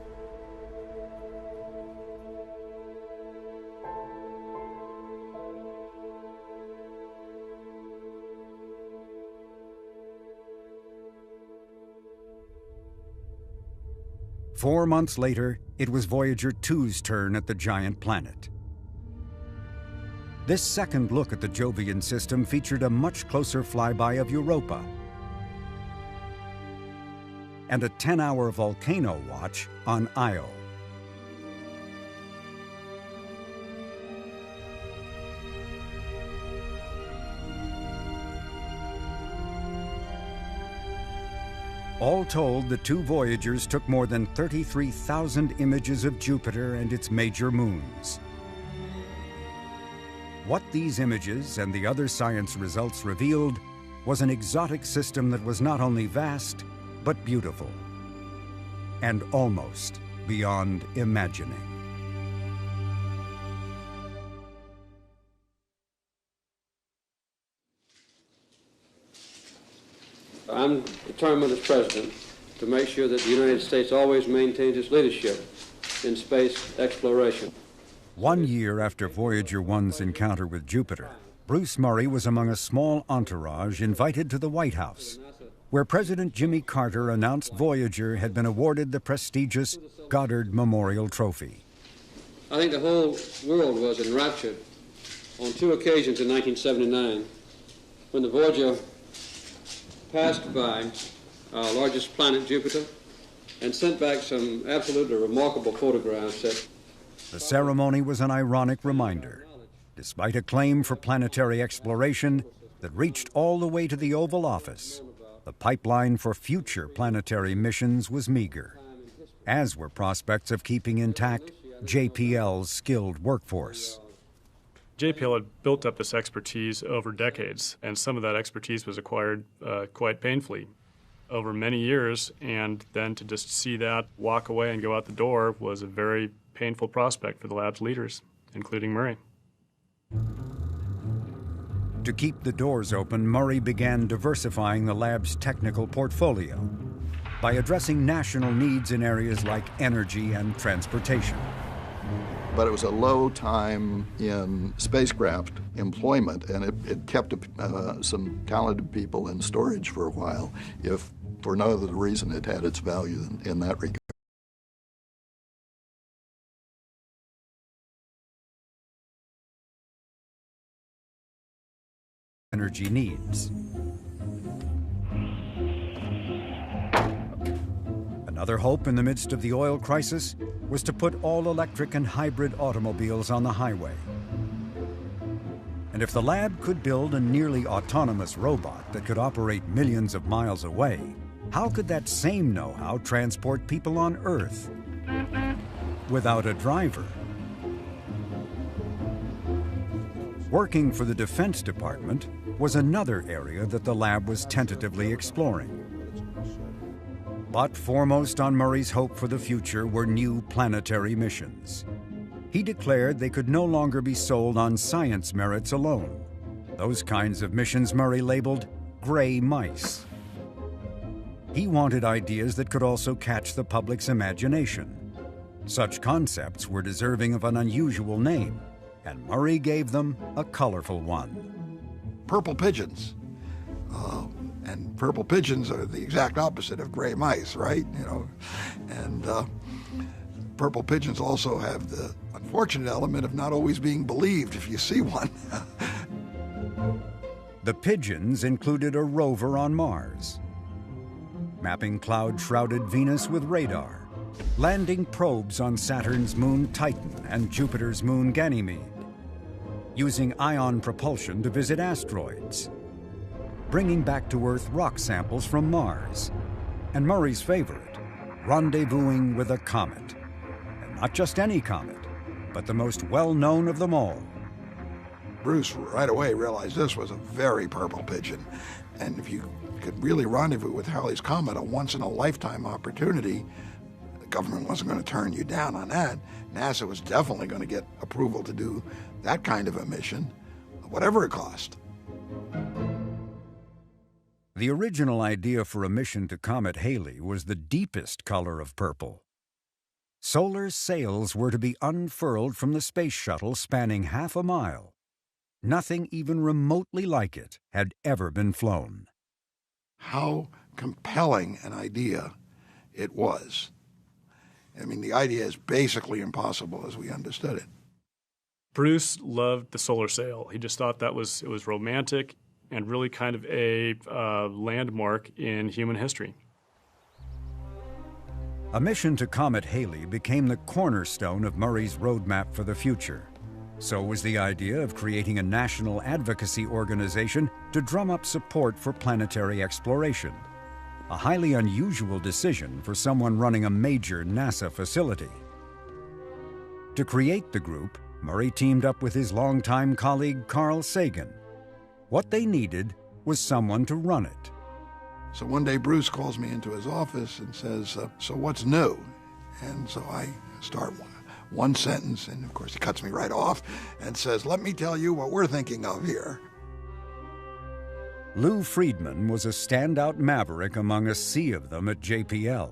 4 months later, it was Voyager 2's turn at the giant planet. This second look at the Jovian system featured a much closer flyby of Europa and a 10-hour volcano watch on Io. All told, the two Voyagers took more than 33,000 images of Jupiter and its major moons. What these images and the other science results revealed was an exotic system that was not only vast, but beautiful, and almost beyond imagining. I'm determined as president to make sure that the United States always maintains its leadership in space exploration. 1 year after Voyager 1's encounter with Jupiter, Bruce Murray was among a small entourage invited to the White House, where President Jimmy Carter announced Voyager had been awarded the prestigious Goddard Memorial Trophy. I think the whole world was enraptured on 2 occasions in 1979 when the Voyager passed by our largest planet, Jupiter, and sent back some absolutely remarkable photographs that... The ceremony was an ironic reminder. Despite a claim for planetary exploration that reached all the way to the Oval Office, the pipeline for future planetary missions was meager, as were prospects of keeping intact JPL's skilled workforce. JPL had built up this expertise over decades, and some of that expertise was acquired quite painfully over many years, and then to just see that walk away and go out the door was a very painful prospect for the lab's leaders, including Murray. To keep the doors open, Murray began diversifying the lab's technical portfolio by addressing national needs in areas like energy and transportation. But it was a low time in spacecraft employment, and it kept some talented people in storage for a while, if for no other reason it had its value in that regard. Energy needs. Another hope in the midst of the oil crisis was to put all-electric and hybrid automobiles on the highway. And if the lab could build a nearly autonomous robot that could operate millions of miles away, how could that same know-how transport people on Earth without a driver? Working for the Defense Department was another area that the lab was tentatively exploring. But foremost on Murray's hope for the future were new planetary missions. He declared they could no longer be sold on science merits alone. Those kinds of missions Murray labeled gray mice. He wanted ideas that could also catch the public's imagination. Such concepts were deserving of an unusual name, and Murray gave them a colorful one. Purple pigeons. And purple pigeons are the exact opposite of gray mice, right? You know, and purple pigeons also have the unfortunate element of not always being believed if you see one. The Pigeons included a rover on Mars, mapping cloud-shrouded Venus with radar, landing probes on Saturn's moon Titan and Jupiter's moon Ganymede, using ion propulsion to visit asteroids, bringing back to Earth rock samples from Mars, and Murray's favorite, rendezvousing with a comet. And not just any comet, but the most well-known of them all. Bruce right away realized this was a very purple pigeon, and if you could really rendezvous with Halley's Comet, a once-in-a-lifetime opportunity, the government wasn't going to turn you down on that. NASA was definitely going to get approval to do that kind of a mission, whatever it cost. The original idea for a mission to Comet Halley was the deepest color of purple. Solar sails were to be unfurled from the Space Shuttle spanning half a mile. Nothing even remotely like it had ever been flown. How compelling an idea it was. I mean, the idea is basically impossible as we understood it. Bruce loved the solar sail. He just thought it was romantic and really kind of a landmark in human history. A mission to Comet Halley became the cornerstone of Murray's roadmap for the future. So was the idea of creating a national advocacy organization to drum up support for planetary exploration. A highly unusual decision for someone running a major NASA facility. To create the group, Murray teamed up with his longtime colleague Carl Sagan. What they needed was someone to run it. So one day Bruce calls me into his office and says, so what's new? And so I start one sentence, and of course he cuts me right off and says, let me tell you what we're thinking of here. Lou Friedman was a standout maverick among a sea of them at JPL.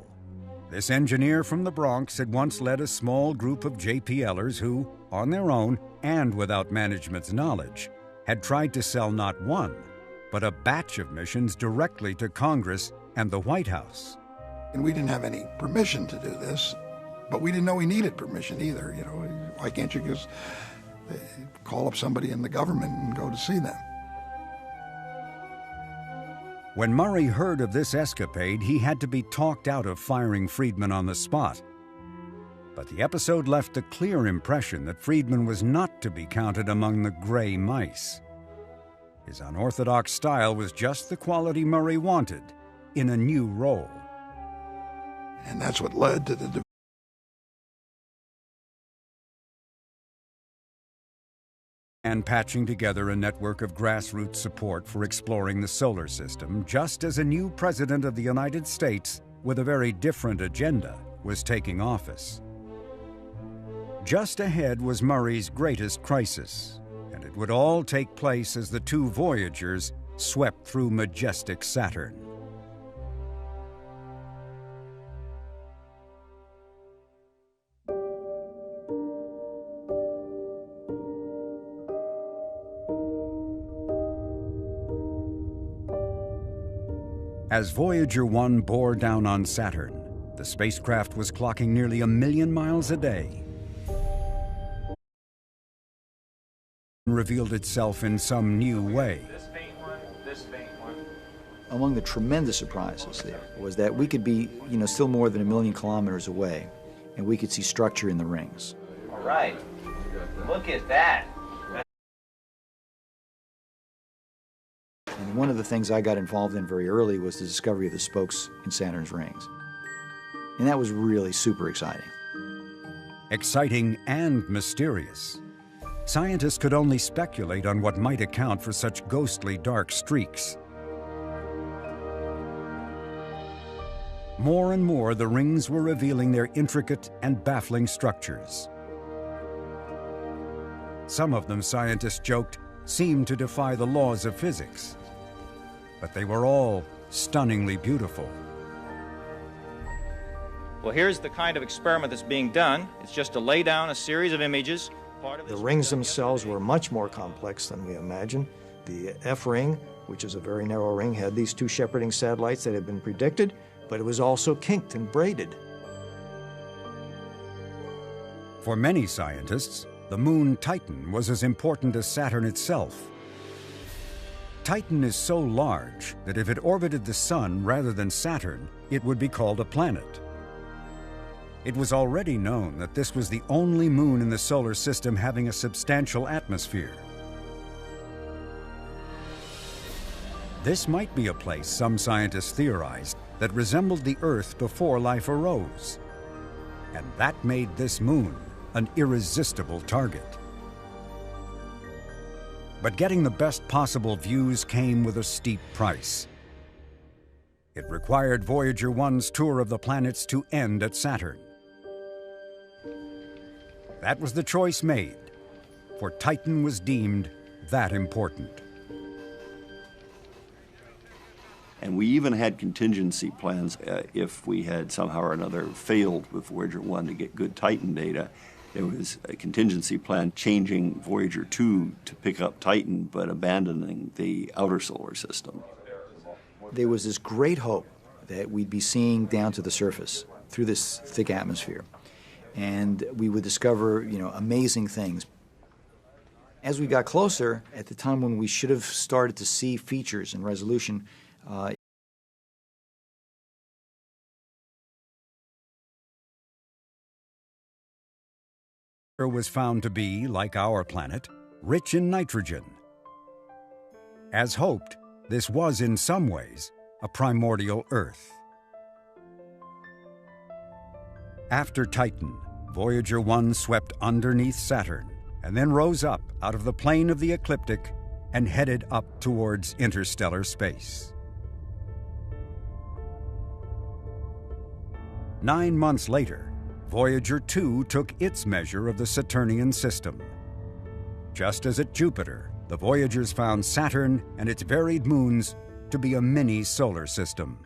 This engineer from the Bronx had once led a small group of JPLers who, on their own and without management's knowledge, had tried to sell not one, but a batch of missions directly to Congress and the White House. And we didn't have any permission to do this, but we didn't know we needed permission either. You know, why can't you just call up somebody in the government and go to see them? When Murray heard of this escapade, he had to be talked out of firing Friedman on the spot. But the episode left a clear impression that Friedman was not to be counted among the gray mice. His unorthodox style was just the quality Murray wanted in a new role. And that's what led to the and patching together a network of grassroots support for exploring the solar system, just as a new president of the United States with a very different agenda was taking office. Just ahead was Murray's greatest crisis, and it would all take place as the two Voyagers swept through majestic Saturn. As Voyager 1 bore down on Saturn, the spacecraft was clocking nearly 1 million miles a day. Revealed itself in some new way. This faint one, this faint one. Among the tremendous surprises there was that we could be, still more than 1 million kilometers away, and we could see structure in the rings. All right, look at that. And one of the things I got involved in very early was the discovery of the spokes in Saturn's rings. And that was really super exciting. Exciting and mysterious. Scientists could only speculate on what might account for such ghostly dark streaks. More and more, the rings were revealing their intricate and baffling structures. Some of them, scientists joked, seemed to defy the laws of physics. But they were all stunningly beautiful. Well, here's the kind of experiment that's being done. It's just to lay down a series of images. The rings themselves were much more complex than we imagined. The F ring, which is a very narrow ring, had these two shepherding satellites that had been predicted, but it was also kinked and braided. For many scientists, the moon Titan was as important as Saturn itself. Titan is so large that if it orbited the Sun rather than Saturn, it would be called a planet. It was already known that this was the only moon in the solar system having a substantial atmosphere. This might be a place, some scientists theorized, that resembled the Earth before life arose. And that made this moon an irresistible target. But getting the best possible views came with a steep price. It required Voyager 1's tour of the planets to end at Saturn. That was the choice made, for Titan was deemed that important. And we even had contingency plans if we had somehow or another failed with Voyager 1 to get good Titan data. There was a contingency plan changing Voyager 2 to pick up Titan, but abandoning the outer solar system. There was this great hope that we'd be seeing down to the surface through this thick atmosphere. and we would discover, amazing things. As we got closer, at the time when we should have started to see features and resolution, was found to be, like our planet, rich in nitrogen. As hoped, this was in some ways a primordial Earth. After Titan, Voyager 1 swept underneath Saturn and then rose up out of the plane of the ecliptic and headed up towards interstellar space. 9 months later, Voyager 2 took its measure of the Saturnian system. Just as at Jupiter, the Voyagers found Saturn and its varied moons to be a mini solar system.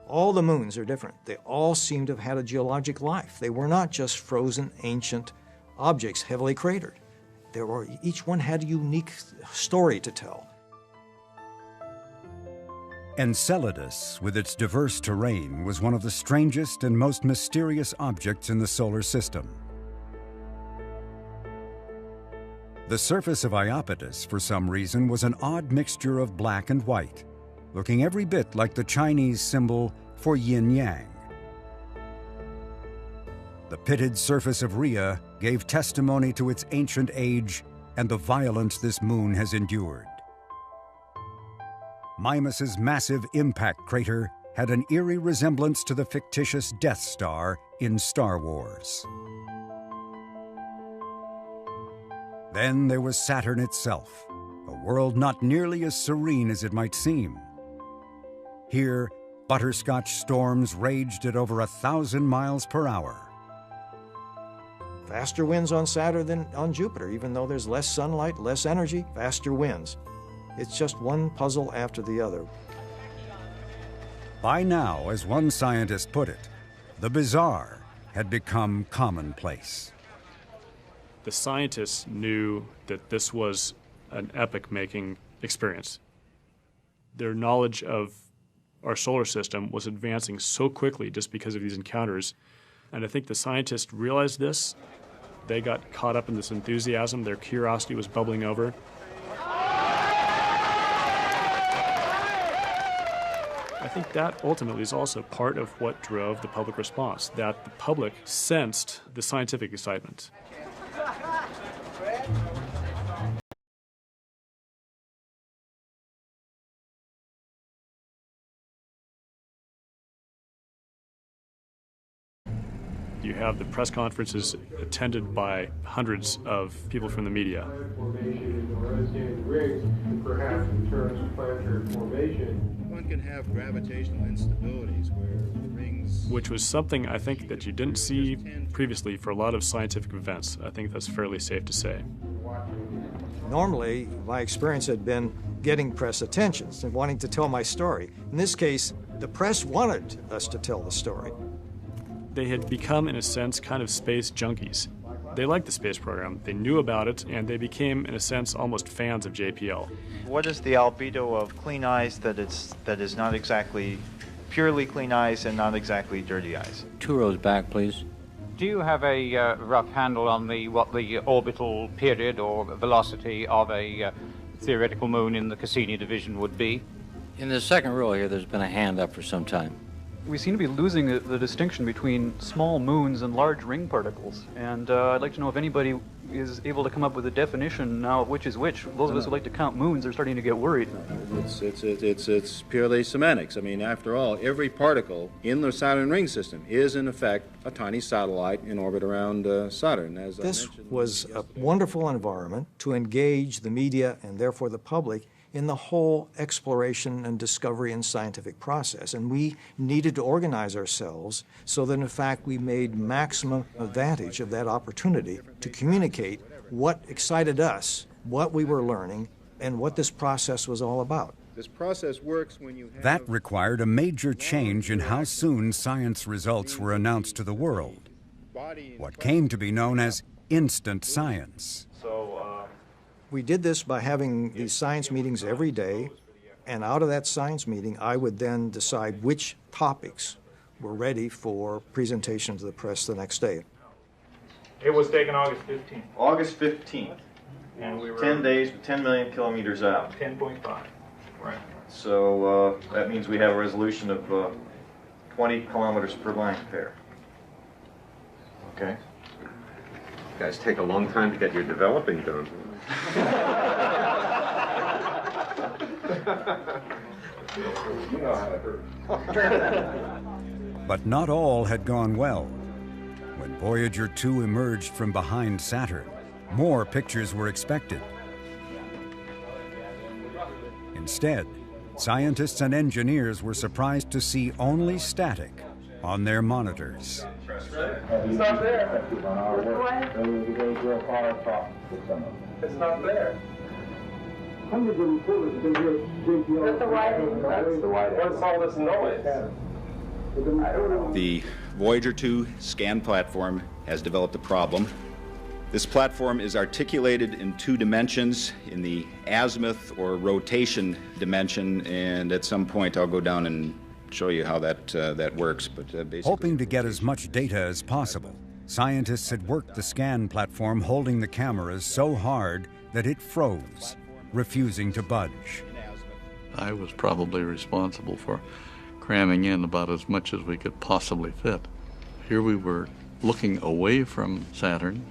All the moons are different. They all seem to have had a geologic life. They were not just frozen, ancient objects heavily cratered. Each one had a unique story to tell. Enceladus, with its diverse terrain, was one of the strangest and most mysterious objects in the solar system. The surface of Iapetus, for some reason, was an odd mixture of black and white, looking every bit like the Chinese symbol for yin-yang. The pitted surface of Rhea gave testimony to its ancient age and the violence this moon has endured. Mimas's massive impact crater had an eerie resemblance to the fictitious Death Star in Star Wars. Then there was Saturn itself, a world not nearly as serene as it might seem. Here, butterscotch storms raged at over 1,000 miles per hour. Faster winds on Saturn than on Jupiter, even though there's less sunlight, less energy, faster winds. It's just one puzzle after the other. By now, as one scientist put it, the bizarre had become commonplace. The scientists knew that this was an epoch-making experience. Their knowledge of our solar system was advancing so quickly just because of these encounters. And I think the scientists realized this. They got caught up in this enthusiasm. Their curiosity was bubbling over. I think that ultimately is also part of what drove the public response, that the public sensed the scientific excitement. You have the press conferences attended by hundreds of people from the media. Perhaps in terms of planetary formation, one can have gravitational instabilities where the rings... Which was something I think that you didn't see previously for a lot of scientific events. I think that's fairly safe to say. Normally, my experience had been getting press attention and wanting to tell my story. In this case, the press wanted us to tell the story. They had become, in a sense, kind of space junkies. They liked the space program, they knew about it, and they became, in a sense, almost fans of JPL. What is the albedo of clean ice that is not exactly purely clean ice and not exactly dirty ice? 2 rows back, please. Do you have a rough handle on what the orbital period or velocity of a theoretical moon in the Cassini division would be? In the second row here, there's been a hand up for some time. We seem to be losing the distinction between small moons and large ring particles. And I'd like to know if anybody is able to come up with a definition now of which is which. Those of us who like to count moons are starting to get worried. It's purely semantics. I mean, after all, every particle in the Saturn ring system is, in effect, a tiny satellite in orbit around Saturn. This was a wonderful environment to engage the media and therefore the public in the whole exploration and discovery and scientific process. And we needed to organize ourselves so that, in fact, we made maximum advantage of that opportunity to communicate what excited us, what we were learning, and what this process was all about. This process works when you have... That required a major change in how soon science results were announced to the world. What came to be known as instant science. We did this by having these science meetings every day, and out of that science meeting, I would then decide which topics were ready for presentation to the press the next day. It was taken August 15th. August 15th. And we were 10 days with 10 million kilometers out. 10.5. Right. So that means we have a resolution of 20 kilometers per line pair. Okay. You guys take a long time to get your developing done. But not all had gone well. When Voyager 2 emerged from behind Saturn, more pictures were expected. Instead, scientists and engineers were surprised to see only static on their monitors. It's not there. It's not there. Hundreds of reporters have been here at JPL. That's the white. What's all this noise? The Voyager 2 scan platform has developed a problem. This platform is articulated in two dimensions, in the azimuth or rotation dimension, and at some point I'll go down and show you how that works. But basically, hoping to get as much data as possible, scientists had worked the scan platform holding the cameras so hard that it froze, refusing to budge. I was probably responsible for cramming in about as much as we could possibly fit. Here we were looking away from Saturn,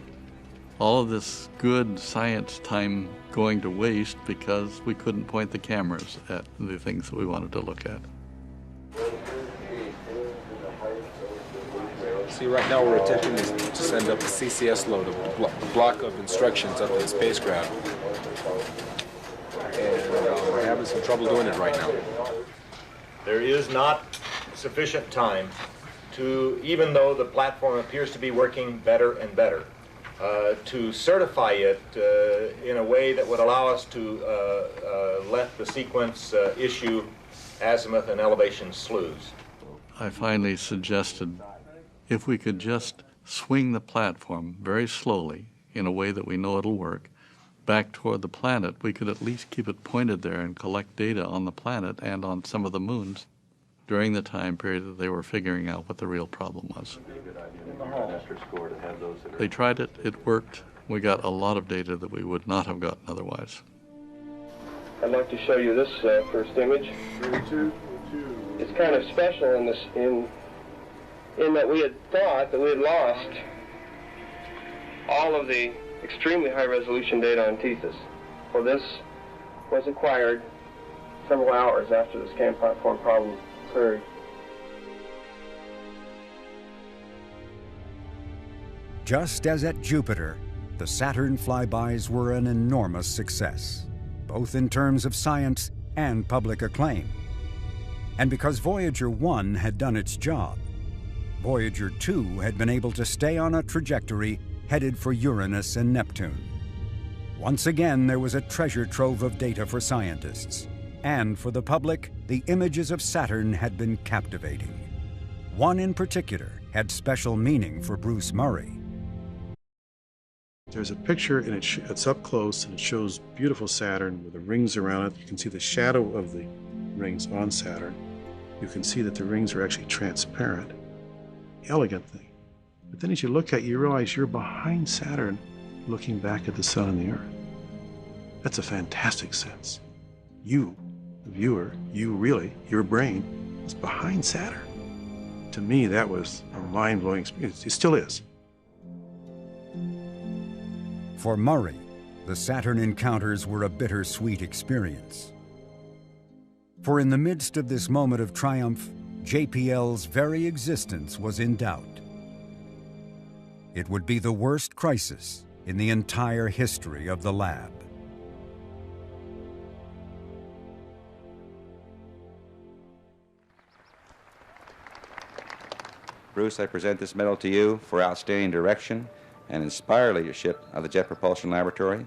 all of this good science time going to waste because we couldn't point the cameras at the things that we wanted to look at. See, right now we're attempting to send up a CCS load, a block of instructions up to the spacecraft. And we're having some trouble doing it right now. There is not sufficient time to, even though the platform appears to be working better and better, to certify it in a way that would allow us to let the sequence issue azimuth and elevation slews. I finally suggested if we could just swing the platform very slowly in a way that we know it'll work back toward the planet, we could at least keep it pointed there and collect data on the planet and on some of the moons during the time period that they were figuring out what the real problem was. They tried it, it worked. We got a lot of data that we would not have gotten otherwise. I'd like to show you this first image. It's kind of special in that we had thought that we had lost all of the extremely high-resolution data on Tethys. Well, this was acquired several hours after the scan platform problem occurred. Just as at Jupiter, the Saturn flybys were an enormous success, both in terms of science and public acclaim. And because Voyager 1 had done its job, Voyager 2 had been able to stay on a trajectory headed for Uranus and Neptune. Once again, there was a treasure trove of data for scientists. And for the public, the images of Saturn had been captivating. One in particular had special meaning for Bruce Murray. There's a picture, and it's up close, and it shows beautiful Saturn with the rings around it. You can see the shadow of the rings on Saturn. You can see that the rings are actually transparent. Elegant thing. But then as you look at it, you realize you're behind Saturn looking back at the sun and the Earth. That's a fantastic sense. You, the viewer, your brain, is behind Saturn. To me, that was a mind-blowing experience. It still is. For Murray, the Saturn encounters were a bittersweet experience. For in the midst of this moment of triumph, JPL's very existence was in doubt. It would be the worst crisis in the entire history of the lab. Bruce, I present this medal to you for outstanding direction and inspired leadership of the Jet Propulsion Laboratory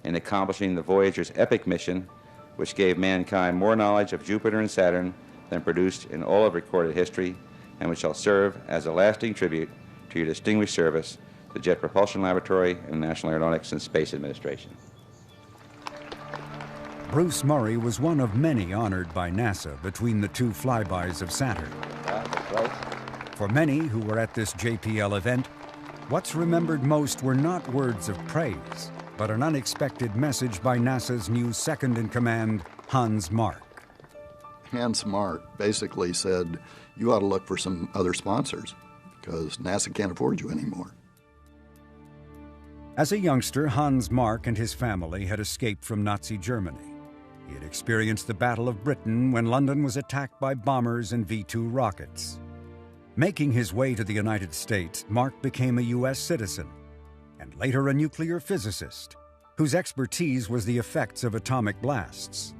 in accomplishing the Voyager's epic mission, which gave mankind more knowledge of Jupiter and Saturn than produced in all of recorded history, and which shall serve as a lasting tribute to your distinguished service, the Jet Propulsion Laboratory and the National Aeronautics and Space Administration. Bruce Murray was one of many honored by NASA between the two flybys of Saturn. For many who were at this JPL event, what's remembered most were not words of praise, but an unexpected message by NASA's new second-in-command, Hans Mark. Hans Mark basically said, you ought to look for some other sponsors because NASA can't afford you anymore. As a youngster, Hans Mark and his family had escaped from Nazi Germany. He had experienced the Battle of Britain when London was attacked by bombers and V-2 rockets. Making his way to the United States, Mark became a U.S. citizen and later a nuclear physicist whose expertise was the effects of atomic blasts.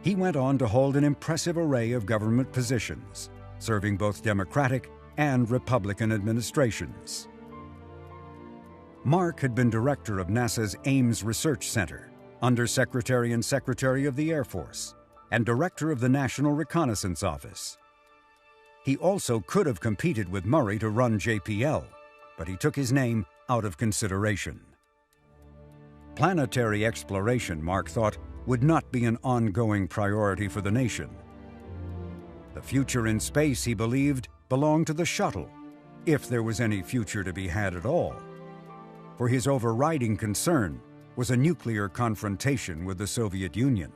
He went on to hold an impressive array of government positions, serving both Democratic and Republican administrations. Mark had been director of NASA's Ames Research Center, Undersecretary and Secretary of the Air Force, and director of the National Reconnaissance Office. He also could have competed with Murray to run JPL, but he took his name out of consideration. Planetary exploration, Mark thought, would not be an ongoing priority for the nation. The future in space, he believed, belonged to the shuttle, if there was any future to be had at all. For his overriding concern was a nuclear confrontation with the Soviet Union.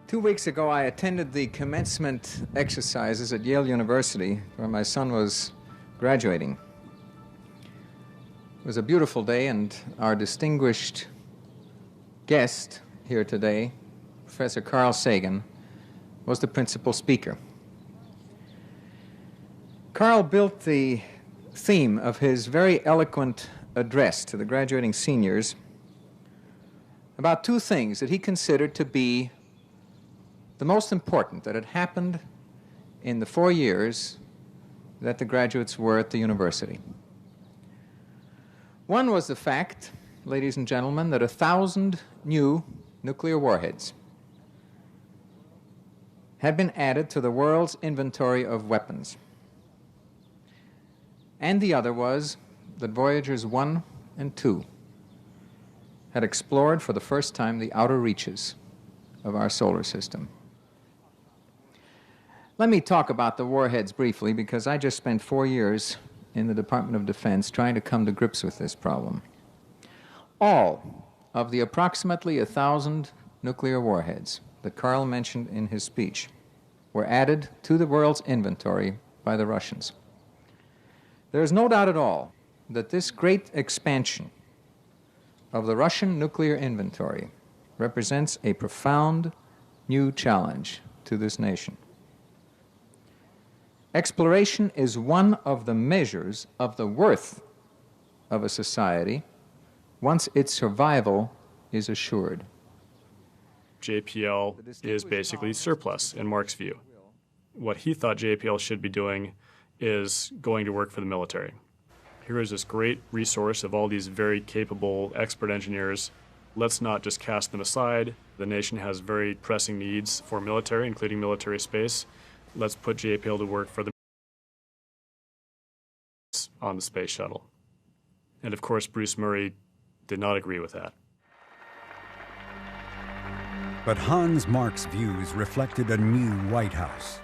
2 weeks ago, I attended the commencement exercises at Yale University, where my son was graduating. It was a beautiful day, and our distinguished guest here today, Professor Carl Sagan, was the principal speaker. Carl built the theme of his very eloquent address to the graduating seniors about two things that he considered to be the most important that had happened in the 4 years that the graduates were at the university. One was the fact, ladies and gentlemen, that 1,000 new nuclear warheads had been added to the world's inventory of weapons. And the other was that Voyagers 1 and 2 had explored for the first time the outer reaches of our solar system. Let me talk about the warheads briefly, because I just spent 4 years in the Department of Defense trying to come to grips with this problem. All of the approximately 1,000 nuclear warheads that Carl mentioned in his speech were added to the world's inventory by the Russians. There is no doubt at all that this great expansion of the Russian nuclear inventory represents a profound new challenge to this nation. Exploration is one of the measures of the worth of a society once its survival is assured. JPL is basically surplus in Mark's view. What he thought JPL should be doing is going to work for the military. Here is this great resource of all these very capable expert engineers. Let's not just cast them aside. The nation has very pressing needs for military, including military space. Let's put JPL to work for the on the Space Shuttle. And of course, Bruce Murray did not agree with that. But Hans Mark's views reflected a new White House.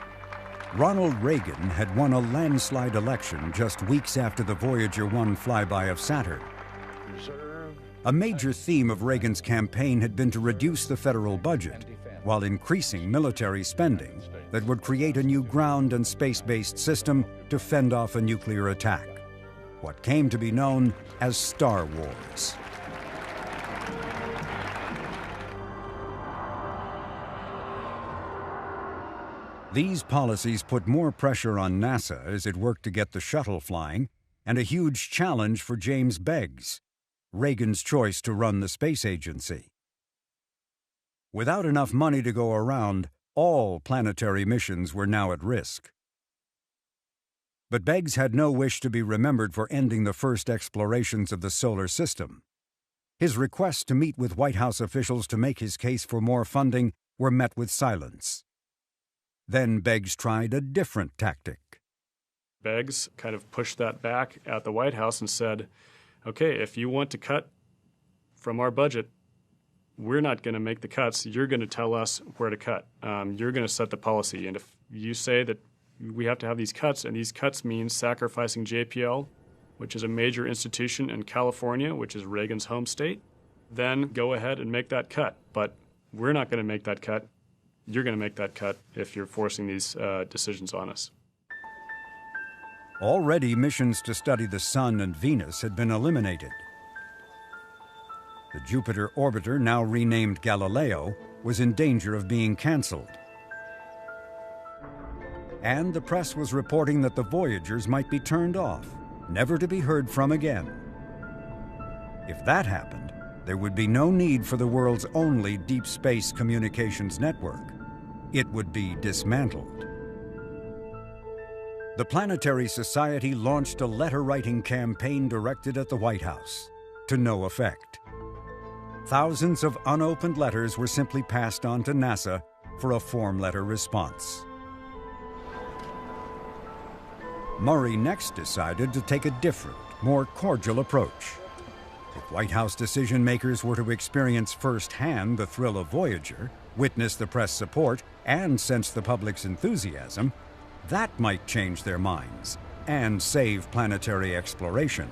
Ronald Reagan had won a landslide election just weeks after the Voyager 1 flyby of Saturn. A major theme of Reagan's campaign had been to reduce the federal budget while increasing military spending that would create a new ground and space-based system to fend off a nuclear attack, what came to be known as Star Wars. These policies put more pressure on NASA as it worked to get the shuttle flying, and a huge challenge for James Beggs, Reagan's choice to run the space agency. Without enough money to go around, all planetary missions were now at risk. But Beggs had no wish to be remembered for ending the first explorations of the solar system. His requests to meet with White House officials to make his case for more funding were met with silence. Then Beggs tried a different tactic. Beggs kind of pushed that back at the White House and said, okay, if you want to cut from our budget, we're not going to make the cuts. You're going to tell us where to cut. You're going to set the policy. And if you say that We have to have these cuts, and these cuts mean sacrificing JPL, which is a major institution in California, which is Reagan's home state. Then go ahead and make that cut. But we're not going to make that cut. You're going to make that cut if you're forcing these decisions on us. Already, missions to study the Sun and Venus had been eliminated. The Jupiter orbiter, now renamed Galileo, was in danger of being canceled. And the press was reporting that the Voyagers might be turned off, never to be heard from again. If that happened, there would be no need for the world's only deep space communications network. It would be dismantled. The Planetary Society launched a letter-writing campaign directed at the White House, to no effect. Thousands of unopened letters were simply passed on to NASA for a form letter response. Murray next decided to take a different, more cordial approach. If White House decision-makers were to experience firsthand the thrill of Voyager, witness the press support, and sense the public's enthusiasm, that might change their minds and save planetary exploration.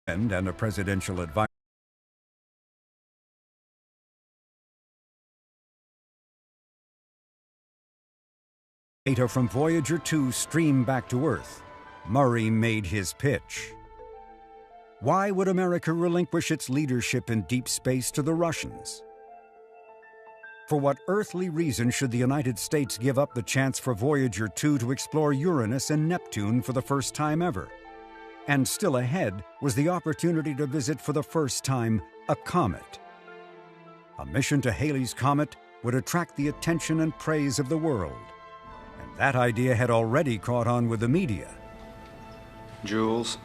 And a presidential advisor data from Voyager 2 streamed back to Earth. Murray made his pitch. Why would America relinquish its leadership in deep space to the Russians? For what earthly reason should the United States give up the chance for Voyager 2 to explore Uranus and Neptune for the first time ever? And still ahead was the opportunity to visit for the first time a comet. A mission to Halley's Comet would attract the attention and praise of the world. And that idea had already caught on with the media. Jules?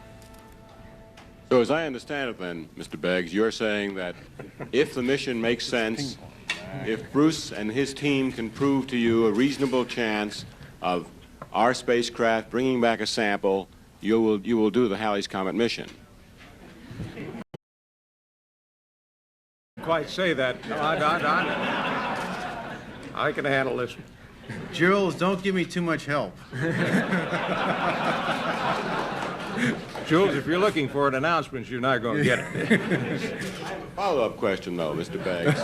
So as I understand it then, Mr. Beggs, you're saying that if the mission makes sense, if Bruce and his team can prove to you a reasonable chance of our spacecraft bringing back a sample, you will do the Halley's Comet mission. Quite say that. No, I can handle this. Jules, don't give me too much help. Jules, if you're looking for an announcement, you're not going to get it. Follow-up question, though, Mr. Beggs.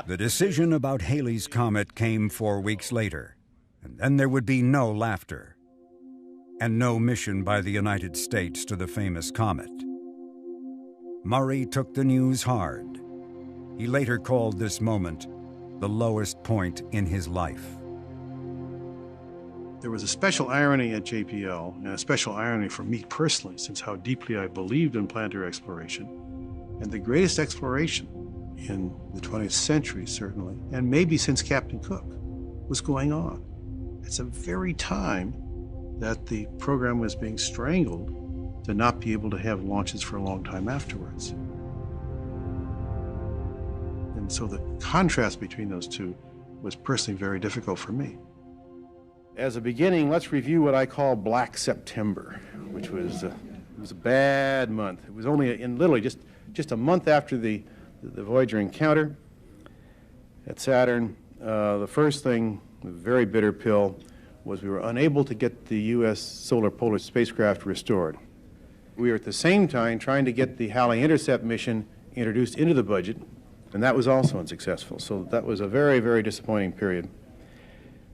The decision about Halley's Comet came 4 weeks later, and then there would be no laughter, and no mission by the United States to the famous comet. Murray took the news hard. He later called this moment the lowest point in his life. There was a special irony at JPL, and a special irony for me personally, since how deeply I believed in planetary exploration. And the greatest exploration in the 20th century, certainly, and maybe since Captain Cook, was going on. It's the very time that the program was being strangled to not be able to have launches for a long time afterwards. And so the contrast between those two was personally very difficult for me. As a beginning, let's review what I call Black September, which was it was a bad month. It was only in literally just a month after the Voyager encounter at Saturn. The first thing, the very bitter pill, was we were unable to get the U.S. Solar Polar spacecraft restored. We were at the same time trying to get the Halley Intercept mission introduced into the budget, and that was also unsuccessful. So that was a very, very disappointing period.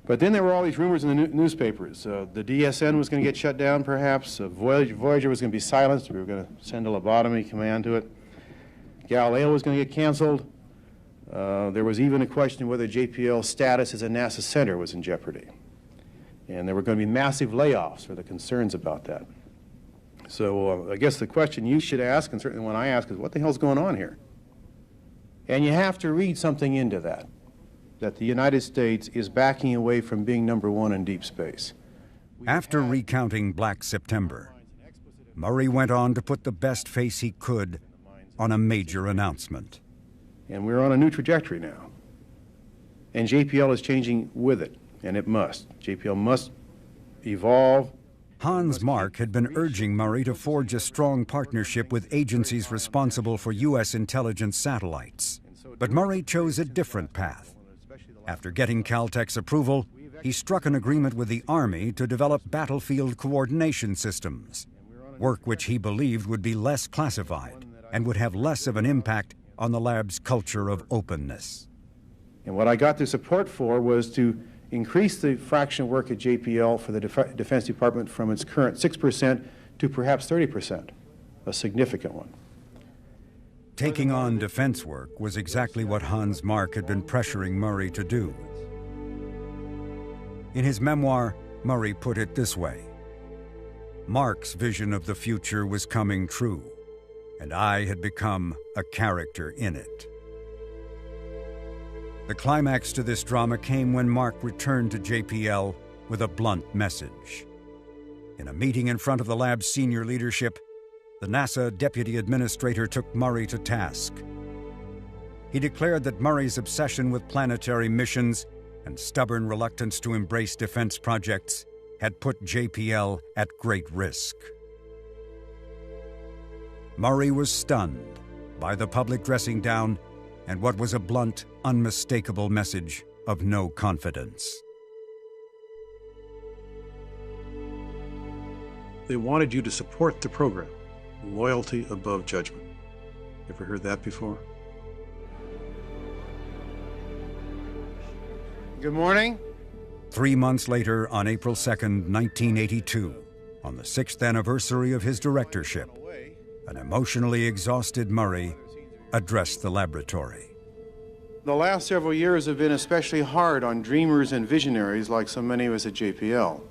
But then there were all these rumors in the newspapers. The DSN was going to get shut down, perhaps. Voyager was going to be silenced. We were going to send a lobotomy command to it. Galileo was going to get canceled. There was even a question whether JPL's status as a NASA center was in jeopardy. And there were going to be massive layoffs, or the concerns about that. So I guess the question you should ask, and certainly one I ask, is what the hell's going on here? And you have to read something into that the United States is backing away from being number one in deep space. After recounting Black September, Murray went on to put the best face he could on a major announcement. And we're on a new trajectory now. And JPL is changing with it, and it must. JPL must evolve. Hans Mark had been urging Murray to forge a strong partnership with agencies responsible for U.S. intelligence satellites. But Murray chose a different path. After getting Caltech's approval, he struck an agreement with the Army to develop battlefield coordination systems, work which he believed would be less classified and would have less of an impact on the lab's culture of openness. And what I got the support for was to increase the fraction of work at JPL for the Defense Department from its current 6% to perhaps 30%, a significant one. Taking on defense work was exactly what Hans Mark had been pressuring Murray to do. In his memoir, Murray put it this way: Mark's vision of the future was coming true, and I had become a character in it. The climax to this drama came when Mark returned to JPL with a blunt message. In a meeting in front of the lab's senior leadership, the NASA deputy administrator took Murray to task. He declared that Murray's obsession with planetary missions and stubborn reluctance to embrace defense projects had put JPL at great risk. Murray was stunned by the public dressing down and what was a blunt, unmistakable message of no confidence. They wanted you to support the program. Loyalty above judgment. Ever heard that before? Good morning. 3 months later, on April 2nd, 1982, on the 6th anniversary of his directorship, an emotionally exhausted Murray addressed the laboratory. The last several years have been especially hard on dreamers and visionaries like so many of us at JPL.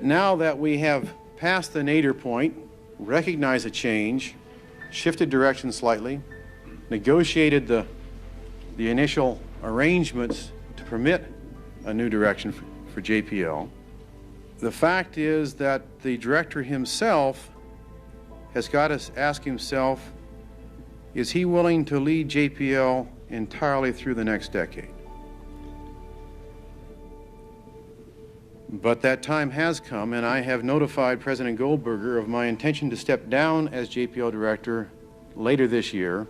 Now that we have passed the nadir point, recognized a change, shifted direction slightly, negotiated the initial arrangements to permit a new direction for JPL, the fact is that the director himself has got to ask himself, is he willing to lead JPL entirely through the next decade? But that time has come, and I have notified President Goldberger of my intention to step down as JPL director later this year,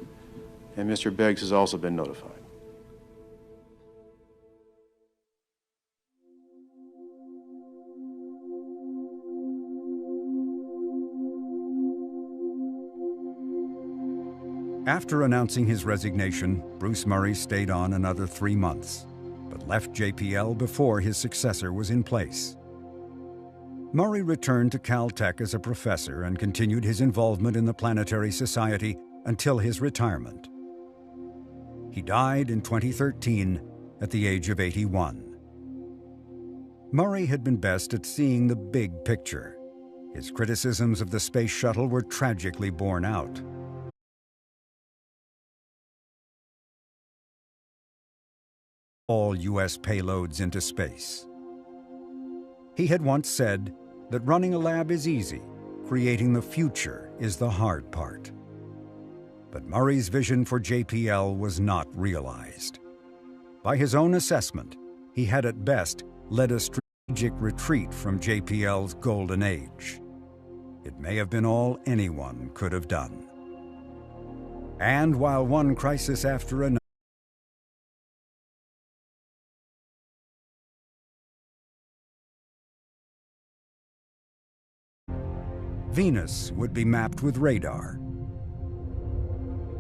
and Mr. Beggs has also been notified. After announcing his resignation, Bruce Murray stayed on another 3 months, but left JPL before his successor was in place. Murray returned to Caltech as a professor and continued his involvement in the Planetary Society until his retirement. He died in 2013 at the age of 81. Murray had been best at seeing the big picture. His criticisms of the Space Shuttle were tragically borne out. All U.S. payloads into space. He had once said that running a lab is easy, creating the future is the hard part. But Murray's vision for JPL was not realized. By his own assessment, he had at best led a strategic retreat from JPL's golden age. It may have been all anyone could have done. And while one crisis after another, Venus would be mapped with radar.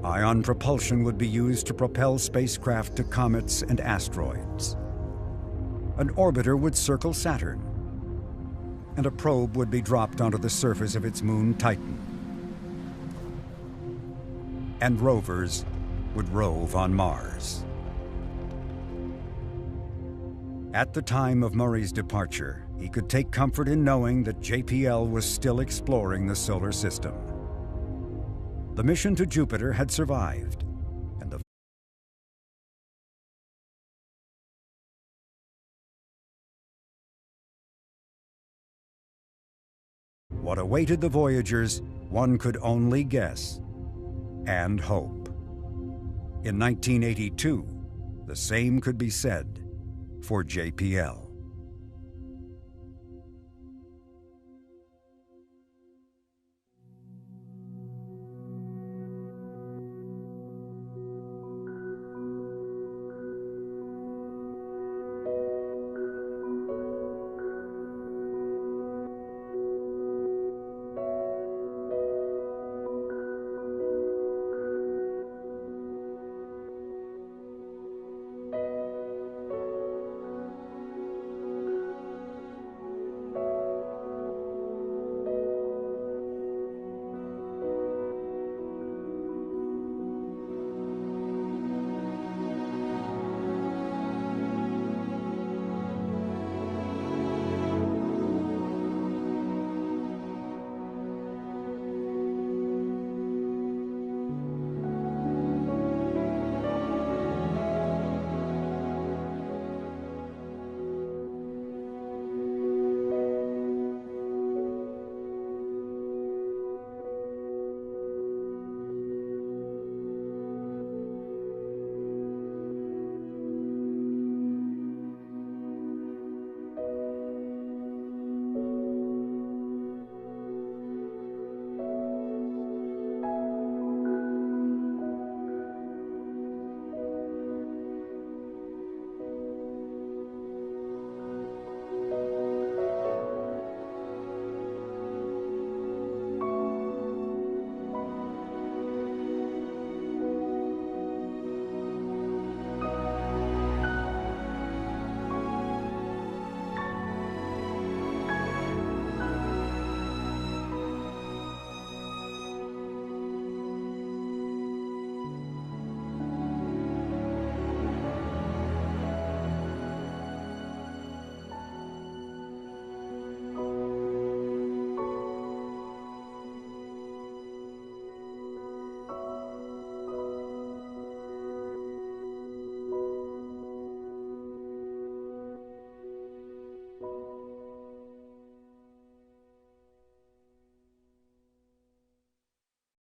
Ion propulsion would be used to propel spacecraft to comets and asteroids. An orbiter would circle Saturn, and a probe would be dropped onto the surface of its moon Titan. And rovers would rove on Mars. At the time of Murray's departure, he could take comfort in knowing that JPL was still exploring the solar system. The mission to Jupiter had survived, and what awaited the Voyagers, one could only guess and hope. In 1982, the same could be said for JPL.